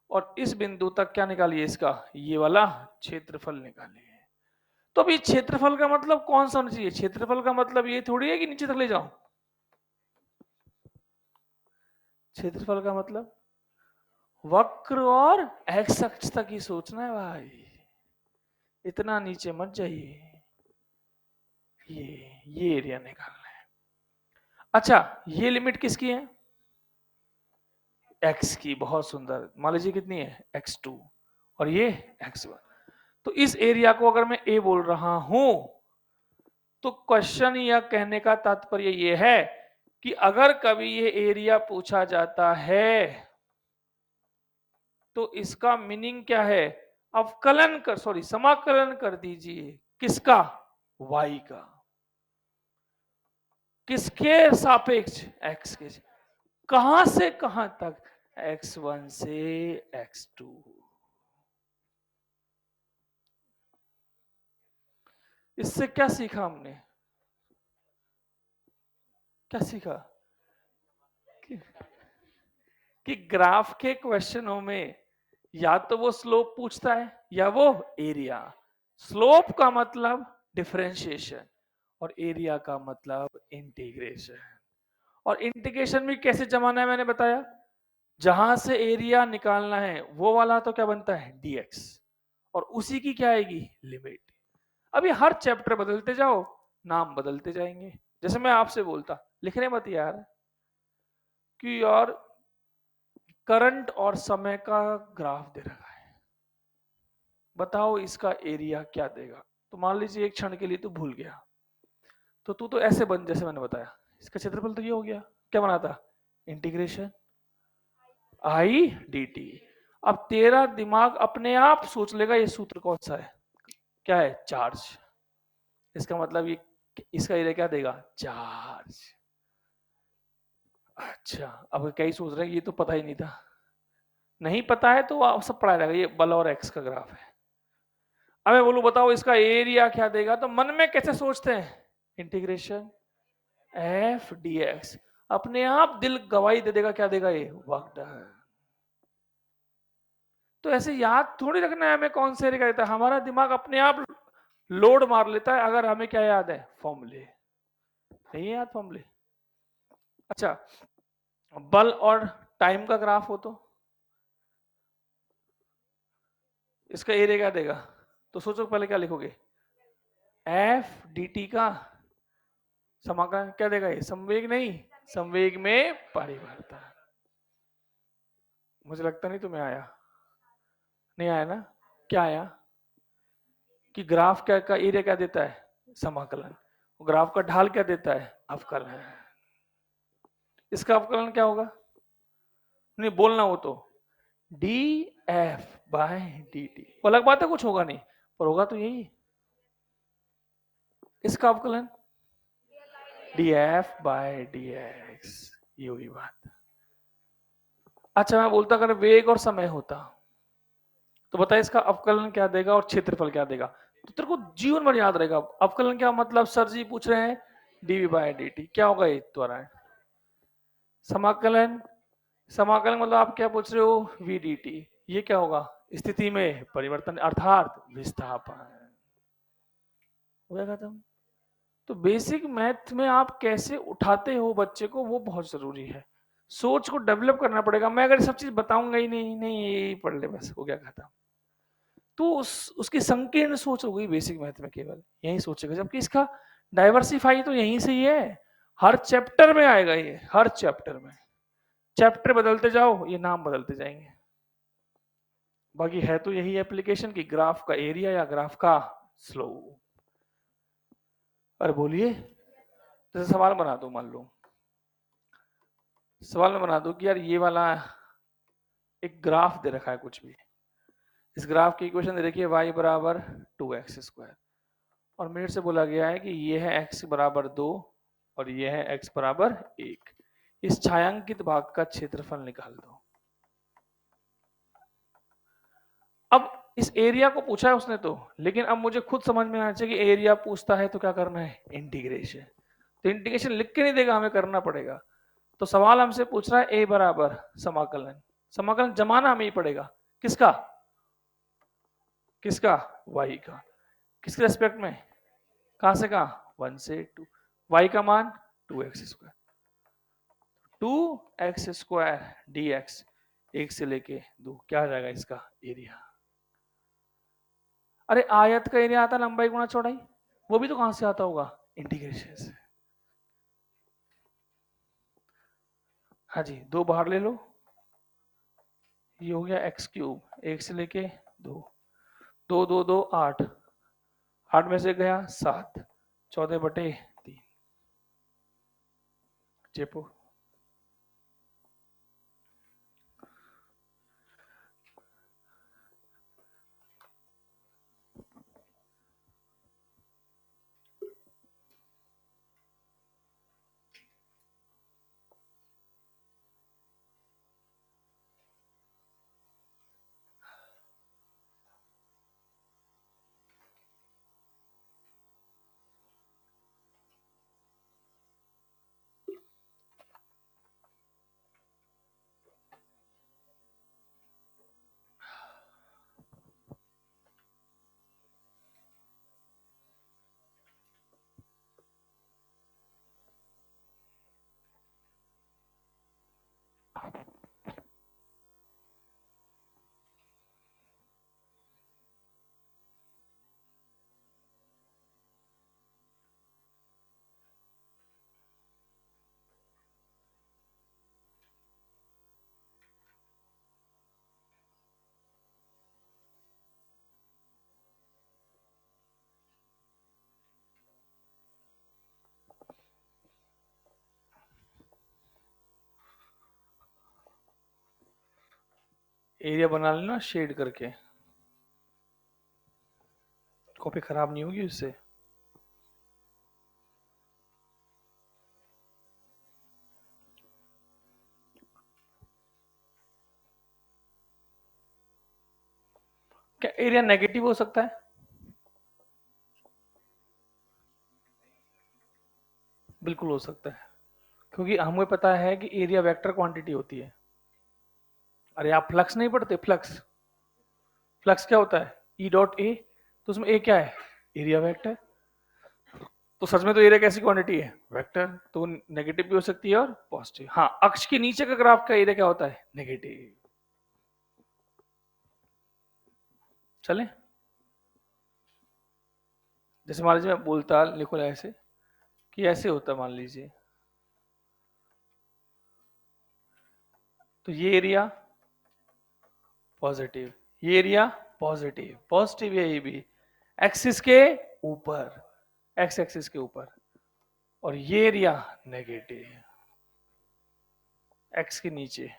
और इस बिंदु तक क्या निकालिए, इसका ये वाला क्षेत्रफल निकालिए। तो अभी क्षेत्रफल का मतलब कौन सा होना चाहिए, क्षेत्रफल का मतलब ये थोड़ी है कि नीचे तक ले जाऊं, क्षेत्रफल का मतलब वक्र और एक्स अक्ष तक ही सोचना है भाई, इतना नीचे मत जाइए। ये एरिया निकालना है। अच्छा ये लिमिट किसकी है, एक्स की, बहुत सुंदर, मान लीजिए कितनी है x2 और ये x1। तो इस एरिया को अगर मैं ए बोल रहा हूं तो क्वेश्चन या कहने का तात्पर्य ये है कि अगर कभी ये एरिया पूछा जाता है तो इसका मीनिंग क्या है, अवकलन कर, सॉरी समाकलन कर दीजिए, किसका, y का, किसके सापेक्ष, x के, कहां से कहां तक, x1 से x2। इससे क्या सीखा हमने, क्या सीखा कि, कि ग्राफ के क्वेश्चनों में या तो वो स्लोप पूछता है या वो एरिया। स्लोप का मतलब डिफरेंशिएशन और एरिया का मतलब इंटीग्रेशन। और इंटीग्रेशन भी कैसे जमाना है मैंने बताया, जहां से एरिया निकालना है वो वाला तो क्या बनता है dx, और उसी की क्या आएगी लिमिट। अभी हर चैप्टर बदलते जाओ, नाम बदलते जाएंगे। जैसे मैं आपसे बोलता, लिखने मत यार, कि यार करंट और समय का ग्राफ दे रखा है, बताओ इसका एरिया क्या देगा। तो मान लीजिए एक क्षण के लिए तू भूल गया, तो तू तो ऐसे बन, जैसे मैंने बताया इसका क्षेत्रफल तो ये हो गया, क्या बना था, इंटीग्रेशन आई डी टी। अब तेरा दिमाग अपने आप सोच लेगा ये सूत्र कौन सा है, क्या है, चार्ज। इसका मतलब ये, इसका एरिया क्या देगा, चार्ज। अच्छा अब कई सोच रहे हैं ये तो पता ही नहीं था, नहीं पता है तो आप सब पढ़ा रहेगा, ये बल और एक्स का ग्राफ है। अब मैं बोलूं बताओ इसका एरिया क्या देगा, तो मन में कैसे सोचते हैं, इंटीग्रेशन एफ डी एक्स। अपने आप दिल गवाही दे देगा, क्या देगा ये, वर्क डन। तो ऐसे याद थोड़ी रखना है हमें कौन से एरिया का देता है, हमारा दिमाग अपने आप लोड मार लेता है अगर हमें क्या याद है, फॉर्मूले। नहीं है याद फॉर्मूले। अच्छा, बल और टाइम का ग्राफ हो तो इसका एरिया क्या देगा, तो सोचो पहले क्या लिखोगे, एफ डी टी का समाकलन क्या देगा ये, संवेग नहीं, संवेग में परिवर्तन। मुझे लगता नहीं तुम्हें आया, नहीं आया ना। क्या आया कि ग्राफ क्या का एरिया क्या देता है, समाकलन, ग्राफ का ढाल क्या देता है, अवकलन। इसका अवकलन क्या होगा, नहीं बोलना हो तो d f by d t, अलग बात है कुछ होगा नहीं, पर होगा तो यही। इसका अवकलन d f by d x, ये हुई बात। अच्छा मैं बोलता अगर वेग और समय होता तो बता इसका अवकलन क्या देगा और क्षेत्रफल क्या देगा, तो तेरे को जीवन भर याद रहेगा। अवकलन क्या मतलब, सर जी पूछ रहे हैं डीवी बाय डी टी, क्या होगा ये त्वरण। समाकलन, समाकलन मतलब आप क्या पूछ रहे हो, वी डी टी, ये क्या होगा, स्थिति में परिवर्तन अर्थात विस्थापन। हो गया खत्म। तो बेसिक मैथ में आप कैसे उठाते हो बच्चे को, वो बहुत जरूरी है। सोच को डेवलप करना पड़ेगा। मैं अगर सब चीज बताऊंगा ही नहीं, नहीं यही पढ़ ले बस, हो गया खत्म, तो उसकी संकीर्ण सोच हो गई बेसिक मैथ में, केवल यही सोचेगा। जबकि इसका डाइवर्सिफाई तो यहीं से ही है, हर चैप्टर में आएगा ये, हर चैप्टर में। चैप्टर बदलते जाओ ये नाम बदलते जाएंगे, बाकी है तो यही एप्लीकेशन की, ग्राफ का एरिया या ग्राफ का स्लोप। अरे बोलिए, जैसे सवाल बना दो, मान लो सवाल में बना दो कि यार ये वाला एक ग्राफ दे रखा है कुछ भी, इस ग्राफ की इक्वेशन दे रखी है y बराबर 2x², और मेरे से बोला गया है कि ये है x बराबर 2 और ये है x बराबर 1, इस छायांकित भाग का क्षेत्रफल निकाल दो। अब इस एरिया को पूछा है उसने तो, लेकिन अब मुझे खुद समझ में आना चाहिए कि एरिया पूछता है तो क्या करना है, इंटीग्रेशन। तो इंटीग्रेशन लिख के नहीं देगा, हमें करना पड़ेगा। तो सवाल हमसे पूछ रहा है a बराबर समाकलन, समाकलन जमाना हमें ही पड़ेगा, किसका, किसका, y का, किसके रेस्पेक्ट में, कहां से कहां, 1 से 2, y का मान 2x², 2x² dx, 1 से लेके 2, क्या आ जाएगा इसका एरिया। अरे आयत का एरिया आता लंबाई गुणा चौड़ाई, वो भी तो कहां से आता होगा, इंटीग्रेशन से। हाँ जी, 2 बाहर ले लो, ये हो गया x³, 1 से लेके 2, 2 2 2 8, 8 में से गया 7, 14/3 चेपो। एरिया बना लेना शेड करके, कॉपी खराब नहीं होगी उससे। क्या एरिया नेगेटिव हो सकता है, बिल्कुल हो सकता है, क्योंकि हमें पता है कि एरिया वेक्टर क्वांटिटी होती है। अरे आप फ्लक्स नहीं पढ़ते? फ्लक्स, फ्लक्स क्या होता है? ई डॉट ए, तो उसमें ए क्या है? Area vector. तो सच में तो एरिया कैसी क्वांटिटी है? वेक्टर। तो नेगेटिव भी हो सकती है और पॉजिटिव। हाँ, अक्ष के नीचे का ग्राफ का एरिया क्या होता है? नेगेटिव। चले, जैसे मान लीजिए मैं बोलता लिखो ऐसे कि ऐसे होता, मान लीजिए तो ये एरिया पॉजिटिव, ये एरिया पॉजिटिव, पॉजिटिव है ये भी, एक्सिस के ऊपर, एक्स एक्सिस के ऊपर, और ये एरिया नेगेटिव, एक्स के नीचे।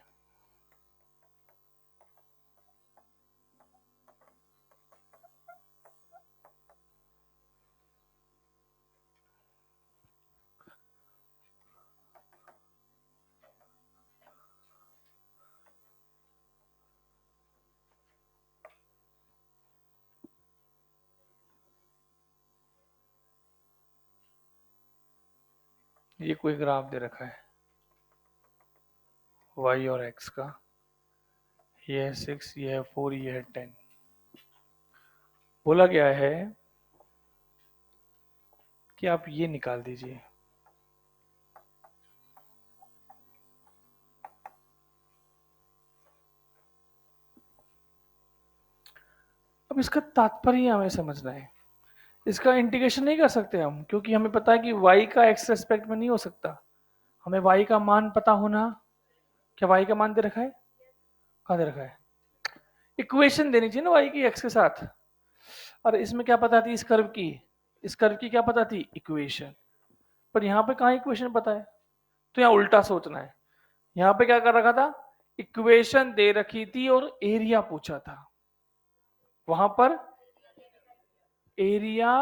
ये कोई ग्राफ दे रखा है y और x का, ये है 6, ये है 4, ये है 10। बोला गया है कि आप ये निकाल दीजिए। अब इसका तात्पर्य हमें समझना है। इसका इंटीग्रेशन नहीं कर सकते हम, क्योंकि हमें पता है कि y का x रेस्पेक्ट में नहीं हो सकता। हमें y का मान पता होना। क्या y का मान दे रखा है? कहाँ दे रखा है? इक्वेशन देनी चाहिए ना y की x के साथ। और इसमें क्या पता थी? इस कर्व की, इस कर्व की क्या पता थी? इक्वेशन। पर यहाँ पे कहाँ इक्वेशन पता है? तो यहाँ उल्टा सोचना है। यहाँ पे क्या कर रखा था? इक्वेशन दे रखी थी और एरिया पूछा था। वहां पर एरिया,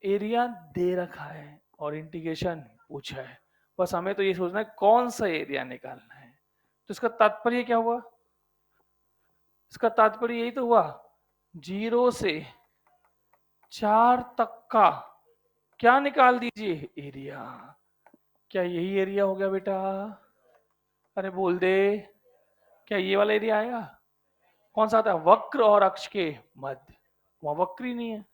एरिया दे रखा है और इंटीग्रेशन पूछा है। बस हमें तो ये सोचना है कौन सा एरिया निकालना है। तो इसका तात्पर्य क्या हुआ? इसका तात्पर्य यही तो हुआ, 0 से 4 तक का क्या निकाल दीजिए? एरिया। क्या यही एरिया हो गया बेटा? अरे बोल दे, क्या ये वाला एरिया आएगा? कौन सा आता है? वक्र और अक्ष के मध्य। वहां वक्र ही नहीं है,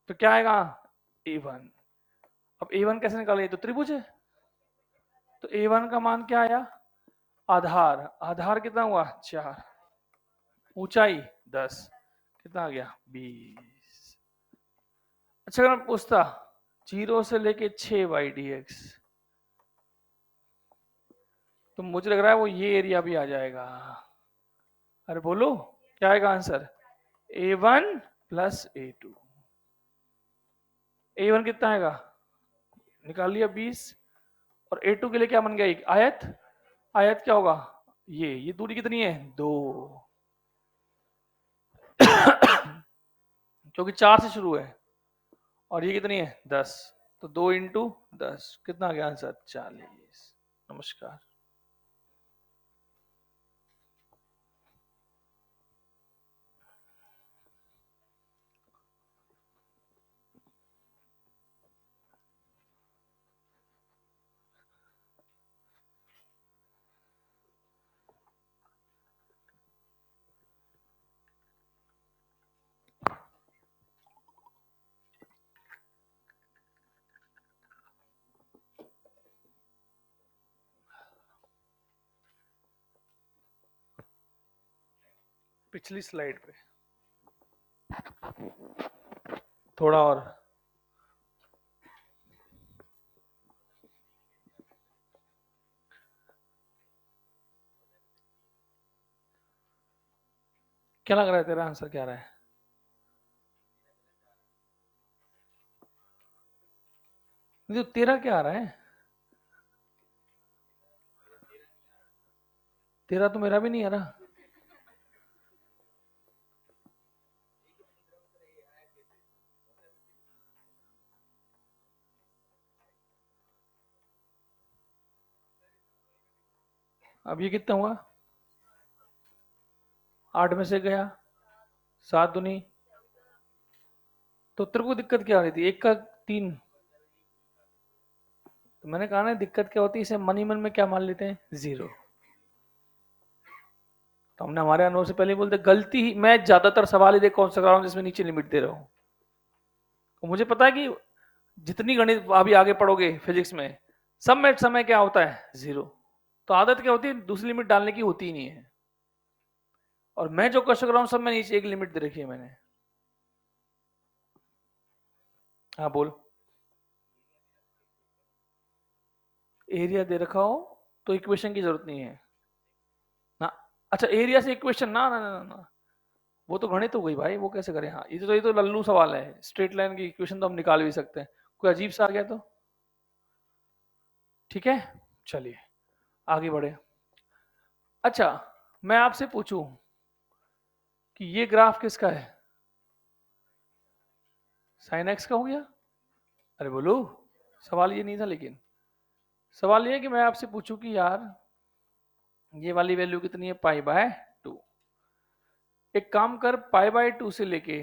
तो क्या आएगा? A1। अब A1 कैसे निकाले? तो त्रिभुज है। तो A1 का मान क्या आया? आधार, आधार कितना हुआ? 4, ऊंचाई 10, कितना आ गया? 20। अच्छा, अगर मैं पूछता 0 से लेके 6/dx, तो मुझे लग रहा है वो ये एरिया भी आ जाएगा। अरे बोलो, क्या आएगा answer? A1 plus A2। A1 कितना आएगा? निकाल लिया 20। और A2 के लिए क्या बन गया? एक आयत। आयत क्या होगा? ये दूरी कितनी है? 2। क्योंकि 4 से शुरू है, और ये कितनी है? 10। तो 2 इंटू 10, कितना आ गया आंसर? 40। नमस्कार। पिछली स्लाइड पे थोड़ा और। क्या लग रहा है तेरा आंसर क्या रहा है? जो तेरा क्या आ रहा है? तेरा तो मेरा भी नहीं आ रहा। अब ये कितना हुआ? 8 में से गया 7 दूनी। तो तेरे को दिक्कत क्या आ रही थी? 1 का 3। तो मैंने कहा ना दिक्कत क्या होती है, इसे मन ही मन में क्या मान लेते हैं, 0। तो हमने हमारे अनुभव से पहले ही बोलते गलती ही, मैं ज्यादातर सवाल ही देख कौन सा कर रहा हूँ जिसमें नीचे लिमिट दे रहा हूँ। तो मुझे पता है कि जितनी गणित अभी आगे पढ़ोगे फिजिक्स में, सब में समय क्या होता है, 0। तो आदत क्या होती है, दूसरी लिमिट डालने की होती ही नहीं है। और मैं जो क्वेश्चन कर रहा हूँ सब में नीचे एक लिमिट दे रखी है मैंने। हाँ बोल। एरिया दे रखा हो तो इक्वेशन की जरूरत नहीं है ना। अच्छा एरिया से इक्वेशन, ना ना ना ना ना, वो तो गणित हो गई भाई, वो कैसे करें। हाँ ये तो लल्लू सवाल है, स्ट्रेट लाइन की इक्वेशन तो हम निकाल भी सकते हैं, कोई अजीब सा आ गया तो ठीक है। चलिए आगे बढ़े। अच्छा मैं आपसे पूछूं कि ये ग्राफ किसका है, साइन एक्स का हो गया। अरे बोलो, सवाल ये नहीं था, लेकिन सवाल ये है कि मैं आपसे पूछूं कि यार ये वाली वैल्यू कितनी है, पाई/2। एक काम कर, पाई/2 से लेके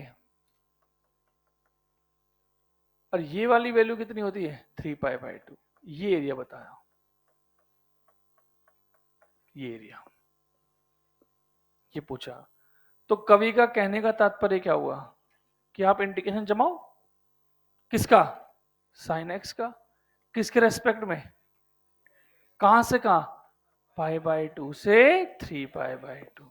और ये वाली वैल्यू कितनी होती है, 3π/2। ये एरिया बताया, ये एरिया ये पूछा। तो कवि का कहने का तात्पर्य क्या हुआ कि आप इंटीग्रेशन जमाओ, किसका, साइन एक्स का, किसके रेस्पेक्ट में, कहां से कहां, पाई/2 से 3π/2।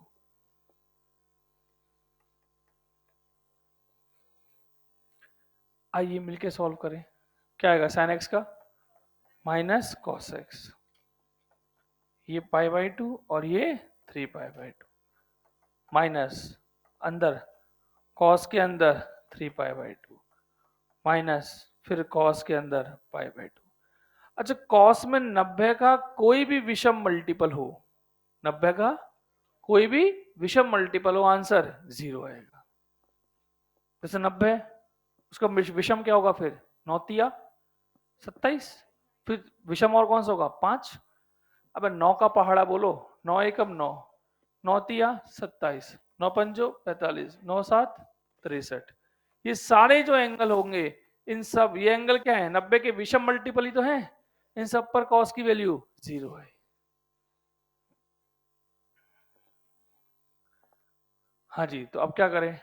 आइए मिलके सॉल्व करें। क्या आएगा, साइन एक्स का माइनस कॉस एक्स, ये पाई/2 और ये 3π/2, माइनस अंदर कॉस के अंदर 3π/2, माइनस फिर कॉस के अंदर पाई/2। अच्छा कॉस में 90 का कोई भी विषम मल्टीपल हो, 90 का कोई भी विषम मल्टीपल हो, आंसर 0 आएगा। जैसे 90 उसका विषम क्या होगा फिर, 9×3 = 27, फिर विषम और कौन सा होगा, 5। अब 9 का पहाड़ा बोलो, 9×1 9, 9×3 27, 9×5 45, 9×7 63। ये सारे जो एंगल होंगे, इन सब, ये एंगल क्या है, 90 के विषम मल्टीपल ही तो है, इन सब पर कॉस की वैल्यू 0 है। हाँ जी, तो अब क्या करें,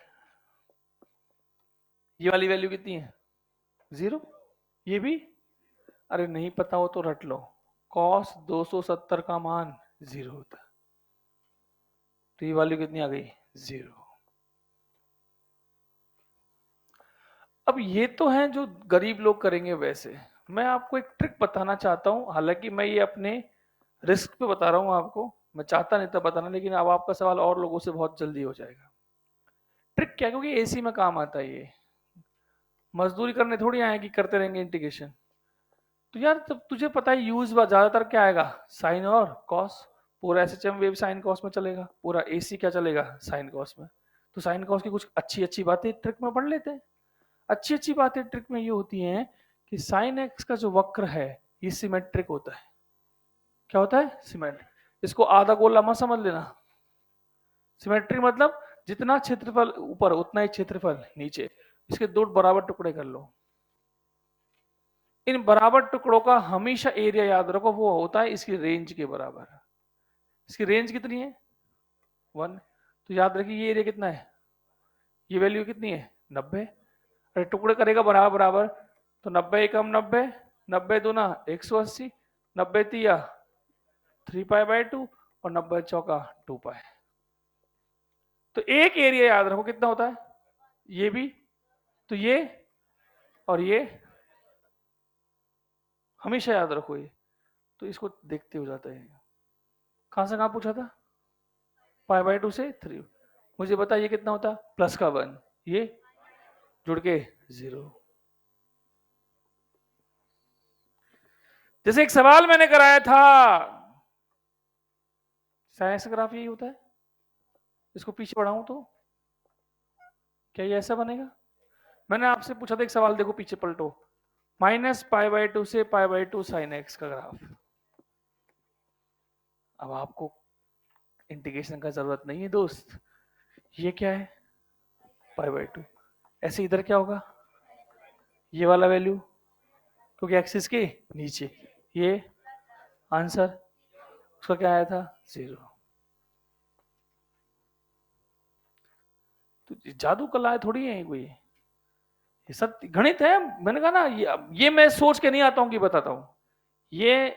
ये वाली वैल्यू कितनी है, 0। ये भी, अरे नहीं पता हो तो रट लो, कॉस 270 का मान 0 होता है, तो ये वैल्यू कितनी आ गई, 0। अब ये तो हैं जो गरीब लोग करेंगे, वैसे मैं आपको एक ट्रिक बताना चाहता हूं, हालांकि मैं ये अपने रिस्क पे बता रहा हूं आपको, मैं चाहता नहीं था बताना, लेकिन अब आपका सवाल और लोगों से बहुत जल्दी हो जाएगा। ट्रिक क्या है, क्योंकि एसी में काम आता है ये, मजदूरी करने थोड़ी आए कि करते रहेंगे इंटीग्रेशन। तो यार तब तुझे पता है यूज ज्यादातर क्या आएगा, साइन और कॉस। पूरा एसएचएम वेव साइन कॉस में चलेगा, पूरा एसी क्या चलेगा, साइन कॉस में। तो साइन कॉस की कुछ अच्छी अच्छी बातें ट्रिक में पढ़ लेते हैं। अच्छी अच्छी बातें ट्रिक में ये होती हैं कि साइन एक्स का जो वक्र है ये सिमेट्रिक होता है। क्या होता है, सिमेट्रिक। इसको आधा गोला मत समझ लेना, सिमेट्रिक मतलब जितना क्षेत्रफल ऊपर उतना ही क्षेत्रफल नीचे, इसके दो बराबर टुकड़े कर लो। इन बराबर टुकड़ों का हमेशा एरिया याद रखो, वो होता है इसकी रेंज के बराबर। इसकी रेंज कितनी है, 1। तो याद रखिए ये एरिया कितना है, ये वैल्यू कितनी है, 90। अरे टुकड़े करेगा बराबर बराबर, तो 90 एकम 90, 90 दूना 180, 90 तिया 3π/2 और 90 चौका 2π। तो एक एरिया याद रखो कितना होता है, ये भी, तो ये और ये हमेशा याद रखो ये। तो इसको देखते हो जाता है, कहां से कहां पूछा था, π/2 से 3। मुझे बता ये कितना होता, प्लस का 1, ये जुड़ के 0। जैसे एक सवाल मैंने कराया था, साइंस ग्राफ यही होता है, इसको पीछे बढ़ाऊं तो क्या ये ऐसा बनेगा। मैंने आपसे पूछा था एक सवाल, देखो पीछे पलटो, -π/2 से π/2 साइन एक्स का ग्राफ। अब आपको इंटीग्रेशन का जरूरत नहीं है दोस्त, ये क्या है, π/2। ऐसे इधर क्या होगा, ये वाला वैल्यू, क्योंकि एक्सिस के नीचे, ये आंसर उसका क्या आया था 0। तो जादू कला है थोड़ी है कोई, ये सब गणित है। मैंने कहा ना ये मैं सोच के नहीं आता हूँ कि बताता हूँ, ये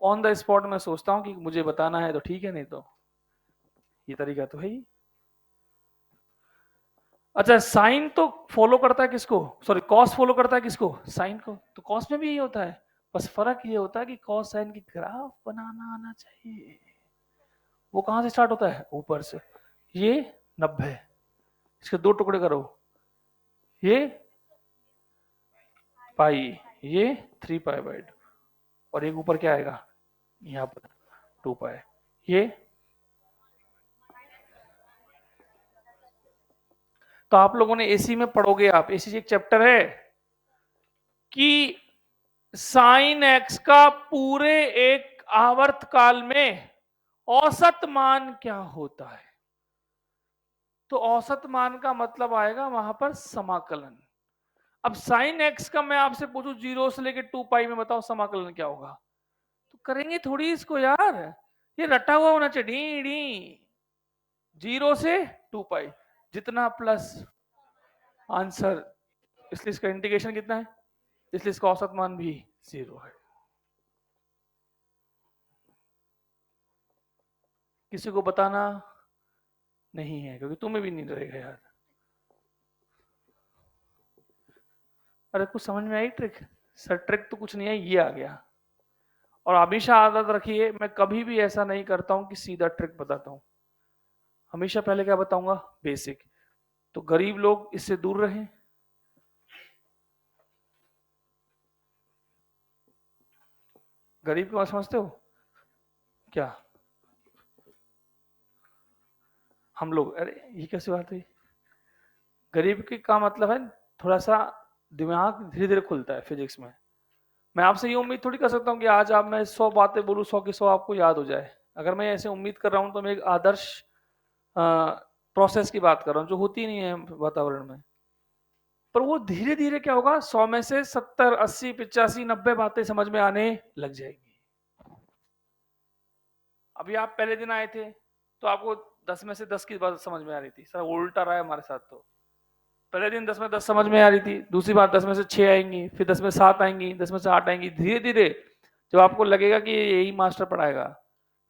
ऑन द स्पॉट में सोचता हूँ कि मुझे बताना है तो ठीक है, नहीं तो ये तरीका तो है ही। अच्छा साइन तो फॉलो करता है किसको, सॉरी कॉस फॉलो करता है किसको, साइन को। तो कॉस में भी यही होता है, बस फर्क ये होता है कि कॉस साइन की ग्राफ बनाना आना चाहिए। वो कहां से स्टार्ट होता है, ऊपर से। ये 90, इसके दो टुकड़े करो, ये पाई, ये 3π/2, और एक ऊपर क्या आएगा यहाँ पर 2π। ये तो आप लोगों ने एसी में पढ़ोगे, आप एसी एक चैप्टर है कि साइन एक्स का पूरे एक आवर्त काल में औसत मान क्या होता है। तो औसत मान का मतलब आएगा वहां पर समाकलन। अब साइन एक्स का मैं आपसे पूछूं 0 से लेकर 2π में बताओ समाकलन क्या होगा, तो करेंगे थोड़ी इसको यार, ये रटा हुआ होना चाहिए। डी 0 से 2π जितना प्लस आंसर, इसलिए इसका इंटीग्रेशन कितना है, इसलिए इसका औसत मान भी 0 है। किसी को बताना नहीं है क्योंकि तुम्हें भी नहीं रहेगा यार। अरे कुछ समझ में आई ट्रिक, सर ट्रिक तो कुछ नहीं है, ये आ गया। और हमेशा आदत रखिए, मैं कभी भी ऐसा नहीं करता हूं कि सीधा ट्रिक बताता हूं, हमेशा पहले क्या बताऊंगा, बेसिक। तो गरीब लोग इससे दूर रहें। गरीब की बात समझते हो क्या, हम लोग, अरे ये कैसी बात हुई, गरीब की का मतलब है थोड़ा सा दिमाग धीरे धीरे खुलता है फिजिक्स में। मैं आपसे ये उम्मीद थोड़ी कर सकता हूँ कि आज आप मैं 100 बातें बोलूँ 100 की 100 आपको याद हो जाए। अगर मैं ऐसे उम्मीद कर रहा हूँ तो मैं एक आदर्श प्रोसेस की बात कर रहा हूँ जो होती नहीं है वातावरण में। पर वो धीरे धीरे क्या होगा, 100 में से 70 80 85 90 बातें समझ में आने लग जाएगी। अभी आप पहले दिन आए थे तो आपको 10 में से 10 की बात समझ में आ रही थी, सर उल्टा रहा है हमारे साथ। तो पहले दिन 10 में 10 समझ में आ रही थी, दूसरी बार 10 में से 6 आएंगी, फिर 10 में 7 आएंगी, 10 में से 8 आएंगी। धीरे धीरे जब आपको लगेगा कि यही मास्टर पढ़ाएगा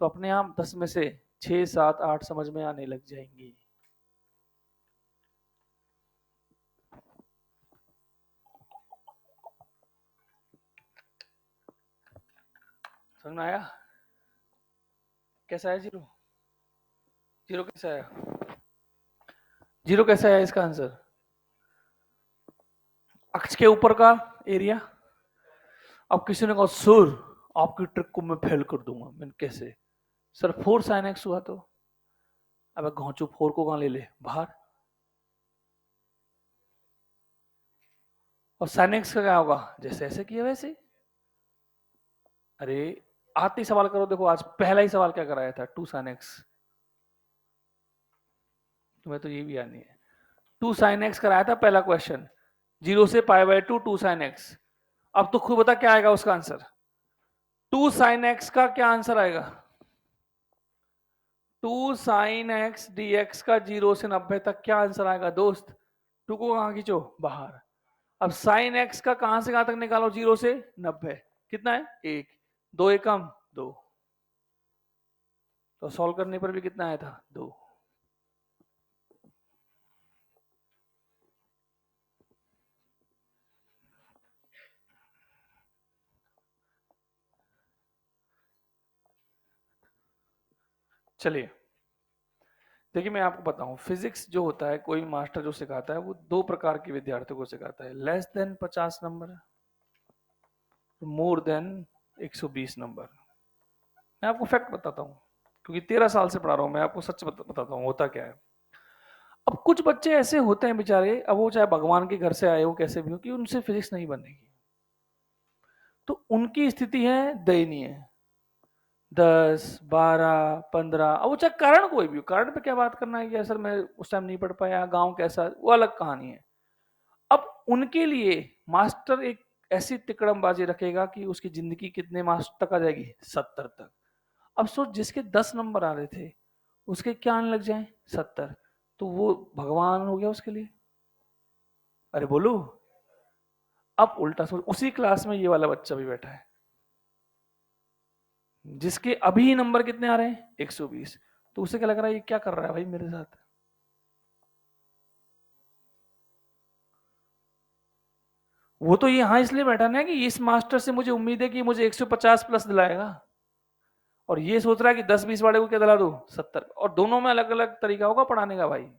तो अपने आप 10 में से 6 7 8 समझ में आने लग जाएंगी। समझ में आया, कैसा है जीरो, जीरो कैसा आया, जीरो कैसा आया इसका आंसर, अक्ष के ऊपर का एरिया। अब किसी ने कहा सर आपकी ट्रिक को मैं फेल कर दूंगा, मैंने कैसे, सर 4 sin x हुआ तो, अब घोंचू 4 को कहां ले ले बाहर, और sin x का क्या होगा, जैसे ऐसे किया वैसे। अरे आते ही सवाल करो, देखो आज पहला ही सवाल क्या कराया था, 2 sin x, तुम्हें तो ये भी याद नहीं है। 2 sin x कराया था पहला क्वेश्चन, 0 से π/2 2 sin x। अब तो खुद बता क्या आएगा उसका आंसर, 2 sin x का क्या आंसर आएगा, 2 sin x dx का 0 से 90 तक क्या आंसर आएगा दोस्त, 2 को कहां खींचो बाहर। अब sin x का कहां से कहां तक निकालो, 0 से 90 कितना है 1, 2 एकम 2, तो सॉल्व करने पर भी कितना आया था 2। चलिए देखिए मैं आपको बताऊं, फिजिक्स जो होता है कोई मास्टर जो सिखाता है वो दो प्रकार के विद्यार्थियों को सिखाता है, less than 50 number, more than 120 number. मैं आपको फैक्ट बताता हूँ क्योंकि 13 साल से पढ़ा रहा हूँ, मैं आपको सच बताता हूँ होता क्या है। अब कुछ बच्चे ऐसे होते हैं बेचारे, अब वो चाहे भगवान के घर से आए हो कैसे भी हो, कि उनसे फिजिक्स नहीं बनेगी, तो उनकी स्थिति है दयनीय, 10 12 15, अब वो चाहे कारण कोई भी हो, कारण पे क्या बात करना है कि सर मैं उस टाइम नहीं पढ़ पाया, गांव कैसा, वो अलग कहानी है। अब उनके लिए मास्टर एक ऐसी तिकड़मबाजी रखेगा कि उसकी जिंदगी कितने मार्क्स तक आ जाएगी, 70 तक। अब सोच, जिसके 10 नंबर आ रहे थे उसके क्या आने लग जाए, 70, तो वो भगवान हो गया उसके लिए। अरे बोलो। अब उल्टा सोच, उसी क्लास में ये वाला बच्चा भी बैठा है जिसके अभी नंबर कितने आ रहे हैं, 120, तो उसे क्या लग रहा है, ये क्या कर रहा है भाई मेरे साथ। वो तो यहाँ इसलिए बैठा ना कि इस मास्टर से मुझे उम्मीद है कि मुझे 150 प्लस दिलाएगा, और ये सोच रहा है कि 10-20 वाले को क्या दिला दो, 70। और दोनों में अलग अलग तरीका होगा पढ़ाने का भाई,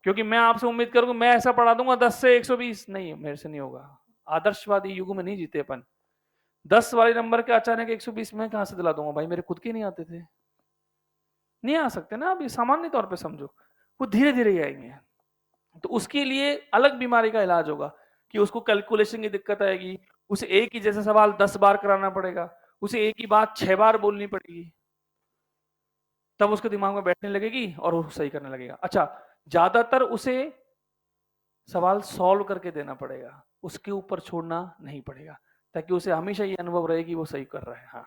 क्योंकि मैं आपसे उम्मीद करूंगा मैं ऐसा पढ़ा दूंगा 10 से 120, नहीं, मेरे से नहीं होगा। आदर्शवादी युग में नहीं जीते अपन। 10 वाले नंबर के अचानक 120 में कहां से दिला दूंगा भाई, मेरे खुद के नहीं आते थे, नहीं आ सकते ना। अभी सामान्य तौर पे समझो, वो धीरे धीरे ही आएंगे। तो उसके लिए अलग बीमारी का इलाज होगा कि उसको कैलकुलेशन की दिक्कत आएगी, उसे एक ही जैसा सवाल 10 बार कराना पड़ेगा, उसे एक ही बात 6 बार बोलनी पड़ेगी, तब उसके दिमाग में बैठने लगेगी और वो सही करने लगेगा। अच्छा, ज्यादातर उसे सवाल सॉल्व करके देना पड़ेगा, उसके ऊपर छोड़ना नहीं पड़ेगा, ताकि उसे हमेशा ये अनुभव रहे कि वो सही कर रहा है। हाँ,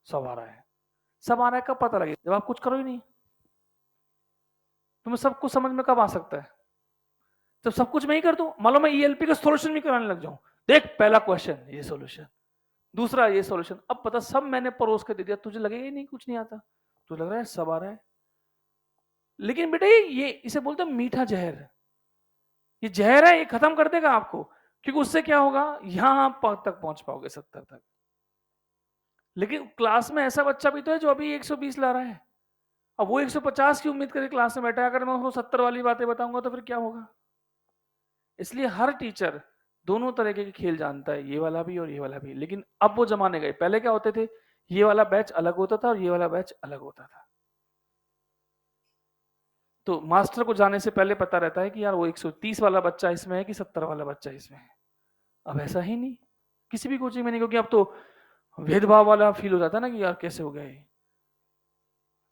सब आ रहा है। सब आ रहा है कब पता लगेगा, जब आप कुछ करो ही नहीं। तुम्हें सब कुछ समझ में कब आ सकता है, जब सब कुछ मैं ही कर दूं। मान लो मैं ईएलपी का सॉल्यूशन भी कराने लग जाऊं, देख पहला क्वेश्चन ये सॉल्यूशन, दूसरा ये सॉल्यूशन, अब पता सब मैंने परोस के दे दिया, तुझे लगेगा ही नहीं कुछ नहीं आता, तुझे लग रहा है सब आ रहा है। लेकिन बेटा ये इसे बोलते हैं मीठा जहर। ये जहर है, ये खत्म कर देगा आपको, क्योंकि उससे क्या होगा, यहां आप तक पहुंच पाओगे, 70 तक। लेकिन क्लास में ऐसा बच्चा भी तो है जो अभी 120 ला रहा है, अब वो 150 की उम्मीद करके क्लास में बैठा है, अगर मैं उसको 70 वाली बातें बताऊंगा तो फिर क्या होगा। इसलिए हर टीचर दोनों तरीके के खेल जानता है, ये वाला भी और ये वाला भी। लेकिन अब वो जमाने गए, पहले क्या होते थे, ये वाला बैच अलग होता था और ये वाला बैच अलग होता था। तो मास्टर को जाने से पहले पता रहता है कि यार वो 130 वाला बच्चा इसमें है कि 70 वाला बच्चा इसमें है। अब ऐसा ही नहीं किसी भी कोचिंग में नहीं, क्योंकि अब तो भेदभाव वाला फील हो जाता है ना कि यार कैसे हो गया ये।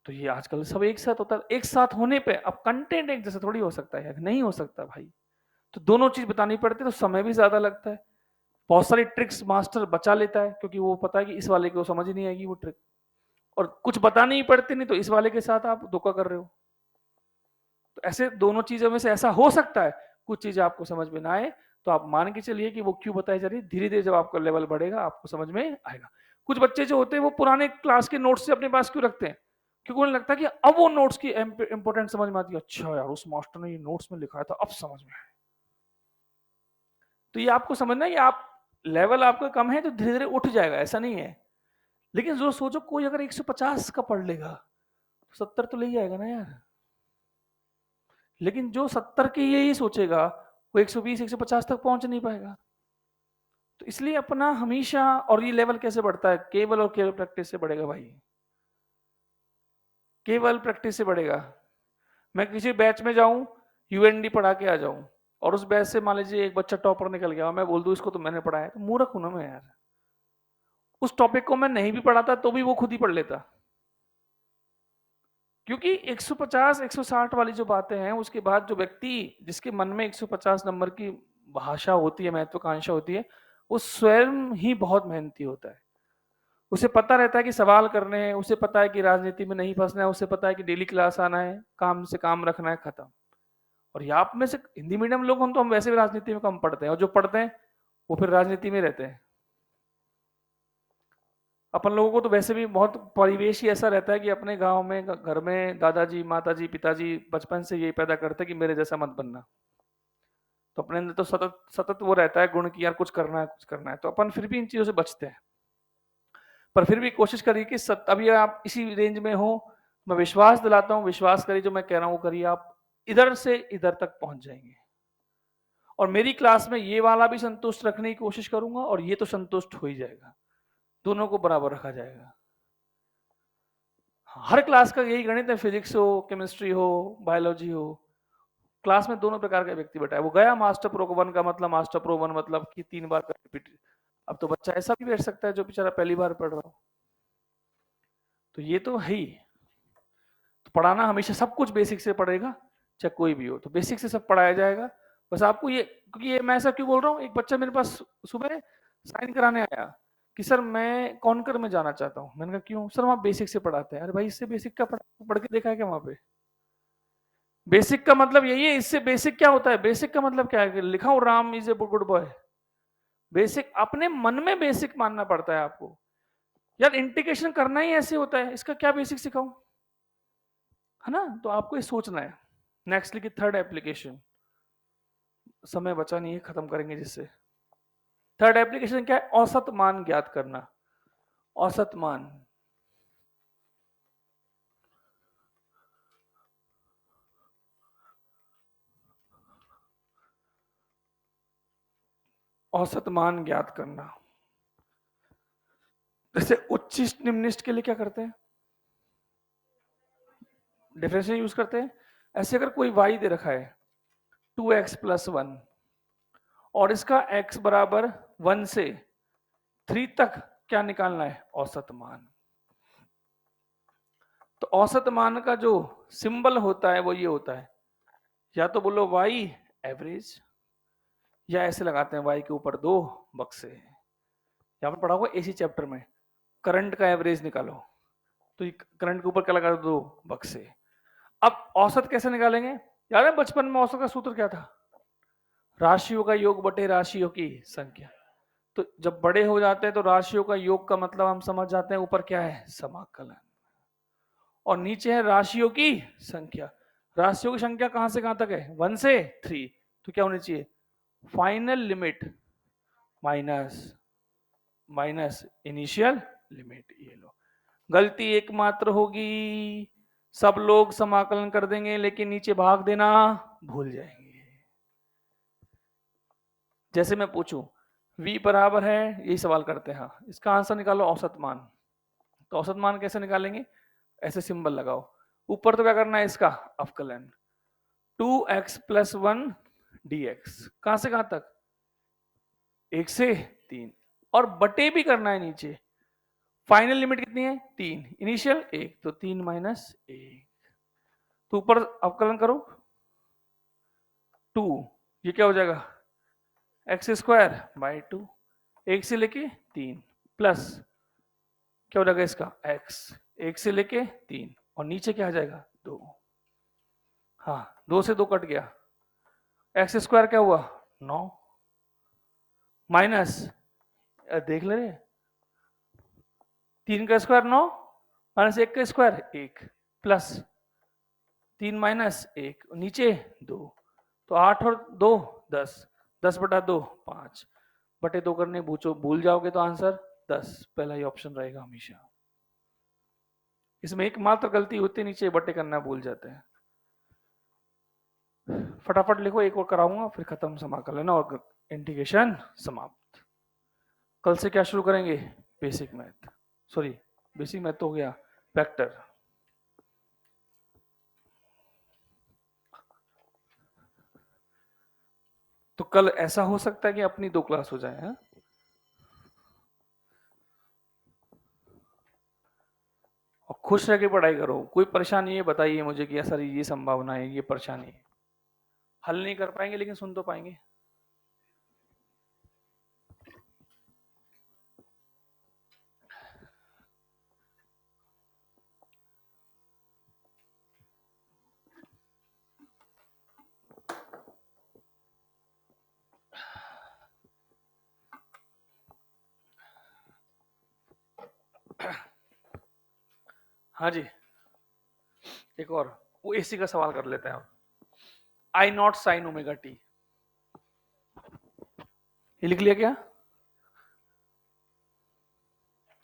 तो ये आजकल सब एक साथ होता है, एक साथ होने पे अब कंटेंट एक जैसा थोड़ी हो सकता है, नहीं हो सकता भाई। तो दोनों चीज बतानी पड़ती है, तो समय भी ज्यादा लगता है। बहुत सारी ट्रिक्स मास्टर बचा लेता है, क्योंकि वो पता है कि इस वाले को समझ नहीं आएगी वो ट्रिक, और कुछ बतानी ही पड़ती नहीं, तो इस वाले के साथ आप धोखा कर रहे हो। तो ऐसे दोनों चीजों में से ऐसा हो सकता है कुछ चीजें आपको समझ में ना आए, तो आप मान के चलिए कि वो क्यों बताई जा रही है, धीरे धीरे जब आपका लेवल बढ़ेगा आपको समझ में आएगा। कुछ बच्चे जो होते हैं वो पुराने क्लास के नोट्स से अपने पास क्यों रखते हैं, क्योंकि उन्हें लगता है कि अब वो नोट्स की इंपोर्टेंट समझ में आती है, अच्छा यार उस मास्टर ने ये नोट्स में लिखा था, अब समझ में आया। तो ये आपको समझना है कि आप लेवल आपका कम है तो धीरे धीरे उठ जाएगा, ऐसा नहीं है। लेकिन जो सोचो कोई अगर 150 का पढ़ लेगा तो 70 तो ले ही आएगा ना यार। लेकिन जो 70 के यही सोचेगा वो 120 150 तक पहुंच नहीं पाएगा। तो इसलिए अपना हमेशा, और ये लेवल कैसे बढ़ता है, केवल और केवल प्रैक्टिस से बढ़ेगा भाई, केवल प्रैक्टिस से बढ़ेगा। मैं किसी बैच में जाऊं, यूएनडी पढ़ा के आ जाऊं, और उस बैच से मान लीजिए एक बच्चा टॉपर निकल गया, मैं बोल दूं इसको तो मैंने पढ़ाया, तो मूर्ख हूं ना मैं यार। उस टॉपिक को मैं नहीं भी पढ़ाता तो भी वो खुद ही पढ़ लेता, क्योंकि 150 160 वाली जो बातें हैं, उसके बाद जो व्यक्ति जिसके मन में 150 नंबर की भाषा होती है, महत्वाकांक्षा होती है, वो स्वयं ही बहुत मेहनती होता है। उसे पता रहता है कि सवाल करने हैं, उसे पता है कि राजनीति में नहीं फंसना है, उसे पता है कि डेली क्लास आना है, काम से काम रखना है, खत्म। और यहाँ में से हिंदी मीडियम लोग हम तो हम वैसे भी राजनीति में कम पढ़ते हैं, और जो पढ़ते हैं वो फिर राजनीति में रहते हैं। अपन लोगों को तो वैसे भी बहुत परिवेश ही ऐसा रहता है कि अपने गांव में घर में दादाजी माताजी पिताजी बचपन से यही पैदा करते हैं कि मेरे जैसा मत बनना। तो अपने अंदर तो सतत सतत वो रहता है गुण की यार कुछ करना है कुछ करना है, तो अपन फिर भी इन चीजों से बचते हैं। पर फिर भी कोशिश करिए कि अभी आप इसी रेंज में हो, मैं विश्वास दिलाता हूँ, विश्वास करिए, जो मैं कह रहा हूँ वो करिए, आप इधर से इधर तक पहुंच जाएंगे। और मेरी क्लास में ये वाला भी संतुष्ट रखने की कोशिश करूंगा और ये तो संतुष्ट हो ही जाएगा, दोनों को बराबर रखा जाएगा। हर क्लास का यही गणित है, फिजिक्स हो केमिस्ट्री हो बायोलॉजी हो, क्लास में दोनों प्रकार का व्यक्ति बैठा है। वो गया मास्टर प्रो 1 का मतलब, मास्टर प्रो 1 मतलब कि 3 बार का रिपीट। अब तो बच्चा ऐसा भी बैठ सकता है जो बेचारा पहली बार पढ़ रहा हो। तो ये तो है ही। तो पढ़ाना हमेशा सब कुछ बेसिक से पढ़ेगा, चाहे कोई भी हो, तो बेसिक से सब पढ़ाया जाएगा। बस आपको ये, क्योंकि ये मैं ऐसा क्यों बोल रहा हूँ, एक बच्चा मेरे पास सुबह साइन कराने आया कि सर मैं कॉन्कर में जाना चाहता हूँ। मैंने कहा क्यों? सर वहाँ बेसिक से पढ़ाते हैं। अरे भाई इससे बेसिक का पढ़ के देखा है क्या वहाँ पे? बेसिक का मतलब यही है, इससे बेसिक क्या होता है? बेसिक का मतलब क्या है कि लिखा हूँ Ram is a good boy. Basic अपने मन में बेसिक मानना पड़ता है आपको। यार इंटीग्रेशन करना ही ऐसे होता है, इसका क्या बेसिक सिखाऊं, है ना? तो आपको ये सोचना है। नेक्स्ट लिखिए थर्ड एप्लीकेशन, समय बचा नहीं है, खत्म करेंगे जिससे। थर्ड एप्लीकेशन क्या है? औसत मान ज्ञात करना। औसत मान, औसत मान ज्ञात करना। जैसे उच्चिष्ट निम्निष्ट के लिए क्या करते हैं? डिफरेंशियल यूज करते हैं। ऐसे अगर कोई y दे रखा है 2x + 1 और इसका x बराबर 1 से 3 तक क्या निकालना है? औसत मान। तो औसत मान का जो सिंबल होता है वो ये होता है, या तो बोलो y एवरेज, या ऐसे लगाते हैं y के ऊपर 2 बक्से। यहाँ पर पढ़ा होगा एसी चैप्टर में, करंट का एवरेज निकालो, तो करंट के ऊपर क्या लगा दो? 2 बक्से। अब औसत कैसे निकालेंगे? याद है बचपन में औसत का सूत्र क्या था? राशियों का योग बटे राशियों की संख्या। तो जब बड़े हो जाते हैं तो राशियों का योग का मतलब हम समझ जाते हैं, ऊपर क्या है? समाकलन, और नीचे है राशियों की संख्या। राशियों की संख्या कहां से कहां तक है? 1 से 3। तो क्या होनी चाहिए? Final limit minus minus initial limit. ये लो, गलती एकमात्र होगी, सब लोग समाकलन कर देंगे लेकिन नीचे भाग देना भूल जाएंगे। जैसे मैं पूछूं v बराबर है, यही सवाल करते हैं, हाँ इसका आंसर निकालो औसत मान। तो औसत मान कैसे निकालेंगे? ऐसे सिंबल लगाओ, ऊपर तो क्या करना है? इसका अवकलन 2x + 1 dx, कहां से कहां तक? 1 से 3, और बटे भी करना है नीचे। फाइनल लिमिट कितनी है? 3, इनिशियल 1, तो 3 - 1। तो ऊपर अवकलन करो 2, ये क्या हो जाएगा? x² / 2, 1 से लेके 3 प्लस क्या हो जाएगा इसका? x, 1 से लेके 3, और नीचे क्या आ जाएगा? 2। हाँ 2 से 2 कट गया, x² क्या हुआ? 9 माइनस, देख ले रहे, 3 का स्क्वायर 9 माइनस 1 का स्क्वायर 1 प्लस 3 - 1, नीचे 2, तो 8 और 2 10, 10 बटा 2 5, बटे 2 करने भूल जाओगे तो आंसर 10, पहला ही ऑप्शन रहेगा हमेशा। इसमें एकमात्र गलती होती है, नीचे बटे करना भूल जाते हैं। फटाफट लिखो, एक और कराऊंगा फिर खत्म समाकलन और इंटीग्रेशन समाप्त। कल से क्या शुरू करेंगे? Basic math, sorry basic math तो हो गया, वेक्टर। तो कल ऐसा हो सकता है कि अपनी 2 क्लास हो जाए, है? और खुश रह के पढ़ाई करो, कोई परेशानी है बताइए मुझे कि सर ये संभावना है, ये परेशानी है। हल नहीं कर पाएंगे लेकिन सुन तो पाएंगे। हाँ जी, एक और वो एसी का सवाल कर लेते हैं। I0 sin ω t, ये लिख लिया क्या?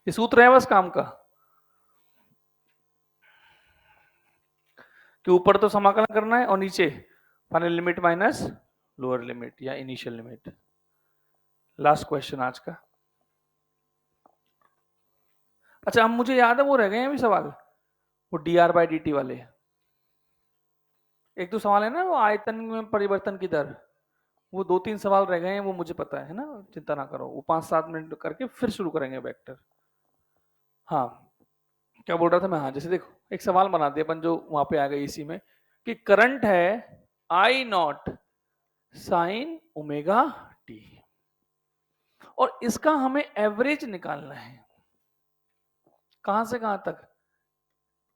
ये सूत्र है बस काम का, कि ऊपर तो समाकलन करना है और नीचे final limit minus lower limit या इनिशियल लिमिट। लास्ट क्वेश्चन आज का। अच्छा अब मुझे याद है वो रह गए हैं अभी सवाल, वो dr/dt वाले। एक तो सवाल है ना वो आयतन में परिवर्तन की दर, वो 2-3 सवाल रह गए हैं, वो मुझे पता है ना, चिंता ना करो, वो 5-7 मिनट करके फिर शुरू करेंगे वेक्टर। हाँ क्या बोल रहा था मैं? हाँ जैसे देखो एक सवाल बना दिया अपन जो वहां पे आ गई इसी में, कि करंट है I0 साइन ओमेगा टी, और इसका हमें एवरेज निकालना है। कहां से कहां तक?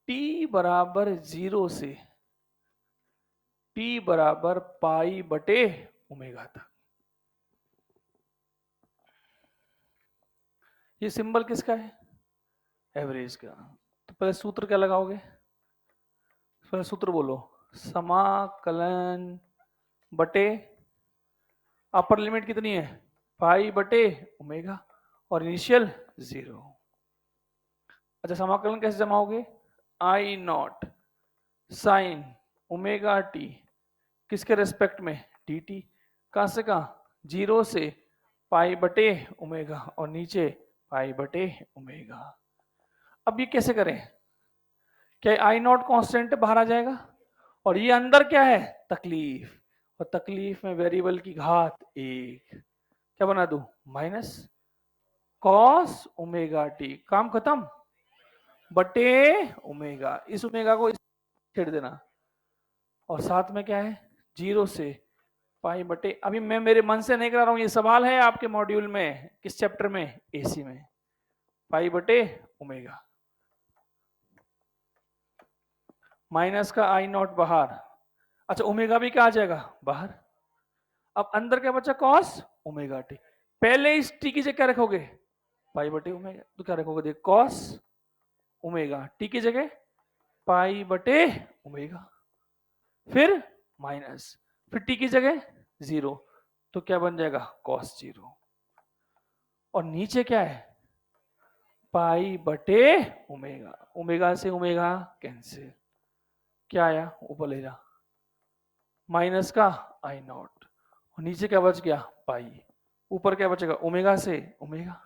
t बराबर 0 से t बराबर पाई बटे ओमेगा तक। ये सिंबल किसका है? एवरेज का। तो पहले सूत्र क्या लगाओगे? पहले सूत्र बोलो, समाकलन बटे अपर लिमिट कितनी है? पाई बटे ओमेगा, और इनिशियल 0। अच्छा, समाकलन कैसे जमाओगे? आई नॉट साइन ओमेगा टी किसके रेस्पेक्ट में? D T. कहां से कहां? 0 से पाई बटे ओमेगा, और नीचे पाई बटे ओमेगा। अब ये कैसे करें? क्या आई नॉट कॉन्स्टेंट बाहर आ जाएगा, और ये अंदर क्या है? तकलीफ, और तकलीफ में वेरिएबल की घात 1। क्या बना दूं? माइनस कॉस ओमेगा टी, काम खत्म, बटे ओमेगा। इस ओमेगा को छेड़ देना, और साथ में क्या है? 0 से पाई बटे। अभी मैं मेरे मन से नहीं करा रहा हूं, ये सवाल है आपके मॉड्यूल में। किस चैप्टर में? एसी में। पाई बटे ओमेगा, माइनस का आई नॉट बाहर। अच्छा, ओमेगा भी क्या आ जाएगा? बाहर। अब अंदर क्या बचा? Cos omega T. पहले इस टी की जगह क्या रखोगे? पाई बटे ओमेगा। तो क्या रखोगे? देख, कॉस ओमेगा टी की जगह पाई बटे ओमेगा, फिर माइनस, फिर टी की जगह 0, तो क्या बन जाएगा? कॉस 0। और नीचे क्या है? पाई बटे ओमेगा। ओमेगा से ओमेगा कैंसिल, क्या आया? ऊपर ले जा, माइनस का आई नॉट, और नीचे क्या बच गया? पाई। ऊपर क्या बचेगा? ओमेगा से ओमेगा,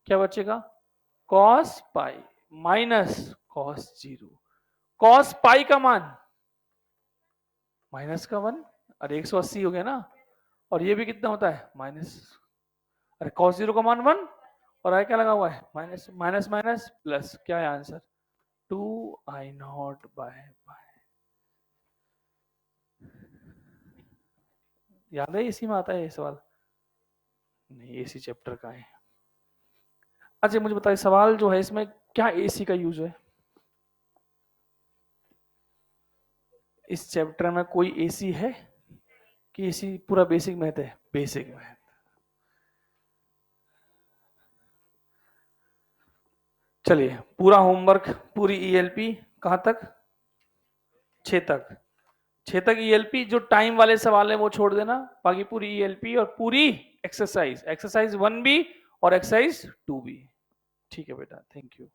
क्या बचेगा? Cos pi minus cos 0। Cos pi का मान माइनस का 1, और 180 हो गया ना। और ये भी कितना होता है? माइनस। अरे कॉस 0 का मान 1, और आई क्या लगा हुआ है? माइनस। माइनस माइनस प्लस, क्या है आंसर? 2i0 by pi. याद है इसी में आता है ये सवाल? नहीं, एसी चैप्टर का है। अच्छा मुझे बताइए, सवाल जो है इसमें क्या एसी का यूज है? इस चैप्टर में कोई एसी है कि एसी पूरा बेसिक मैथ है? Basic math. चलिए, पूरा होमवर्क, पूरी ईएलपी कहां तक? 6 तक। 6 तक ईएलपी, जो टाइम वाले सवाल है वो छोड़ देना, बाकी पूरी ईएलपी और पूरी एक्सरसाइज, एक्सरसाइज 1 भी और एक्सरसाइज 2 भी। ठीक है बेटा, थैंक यू।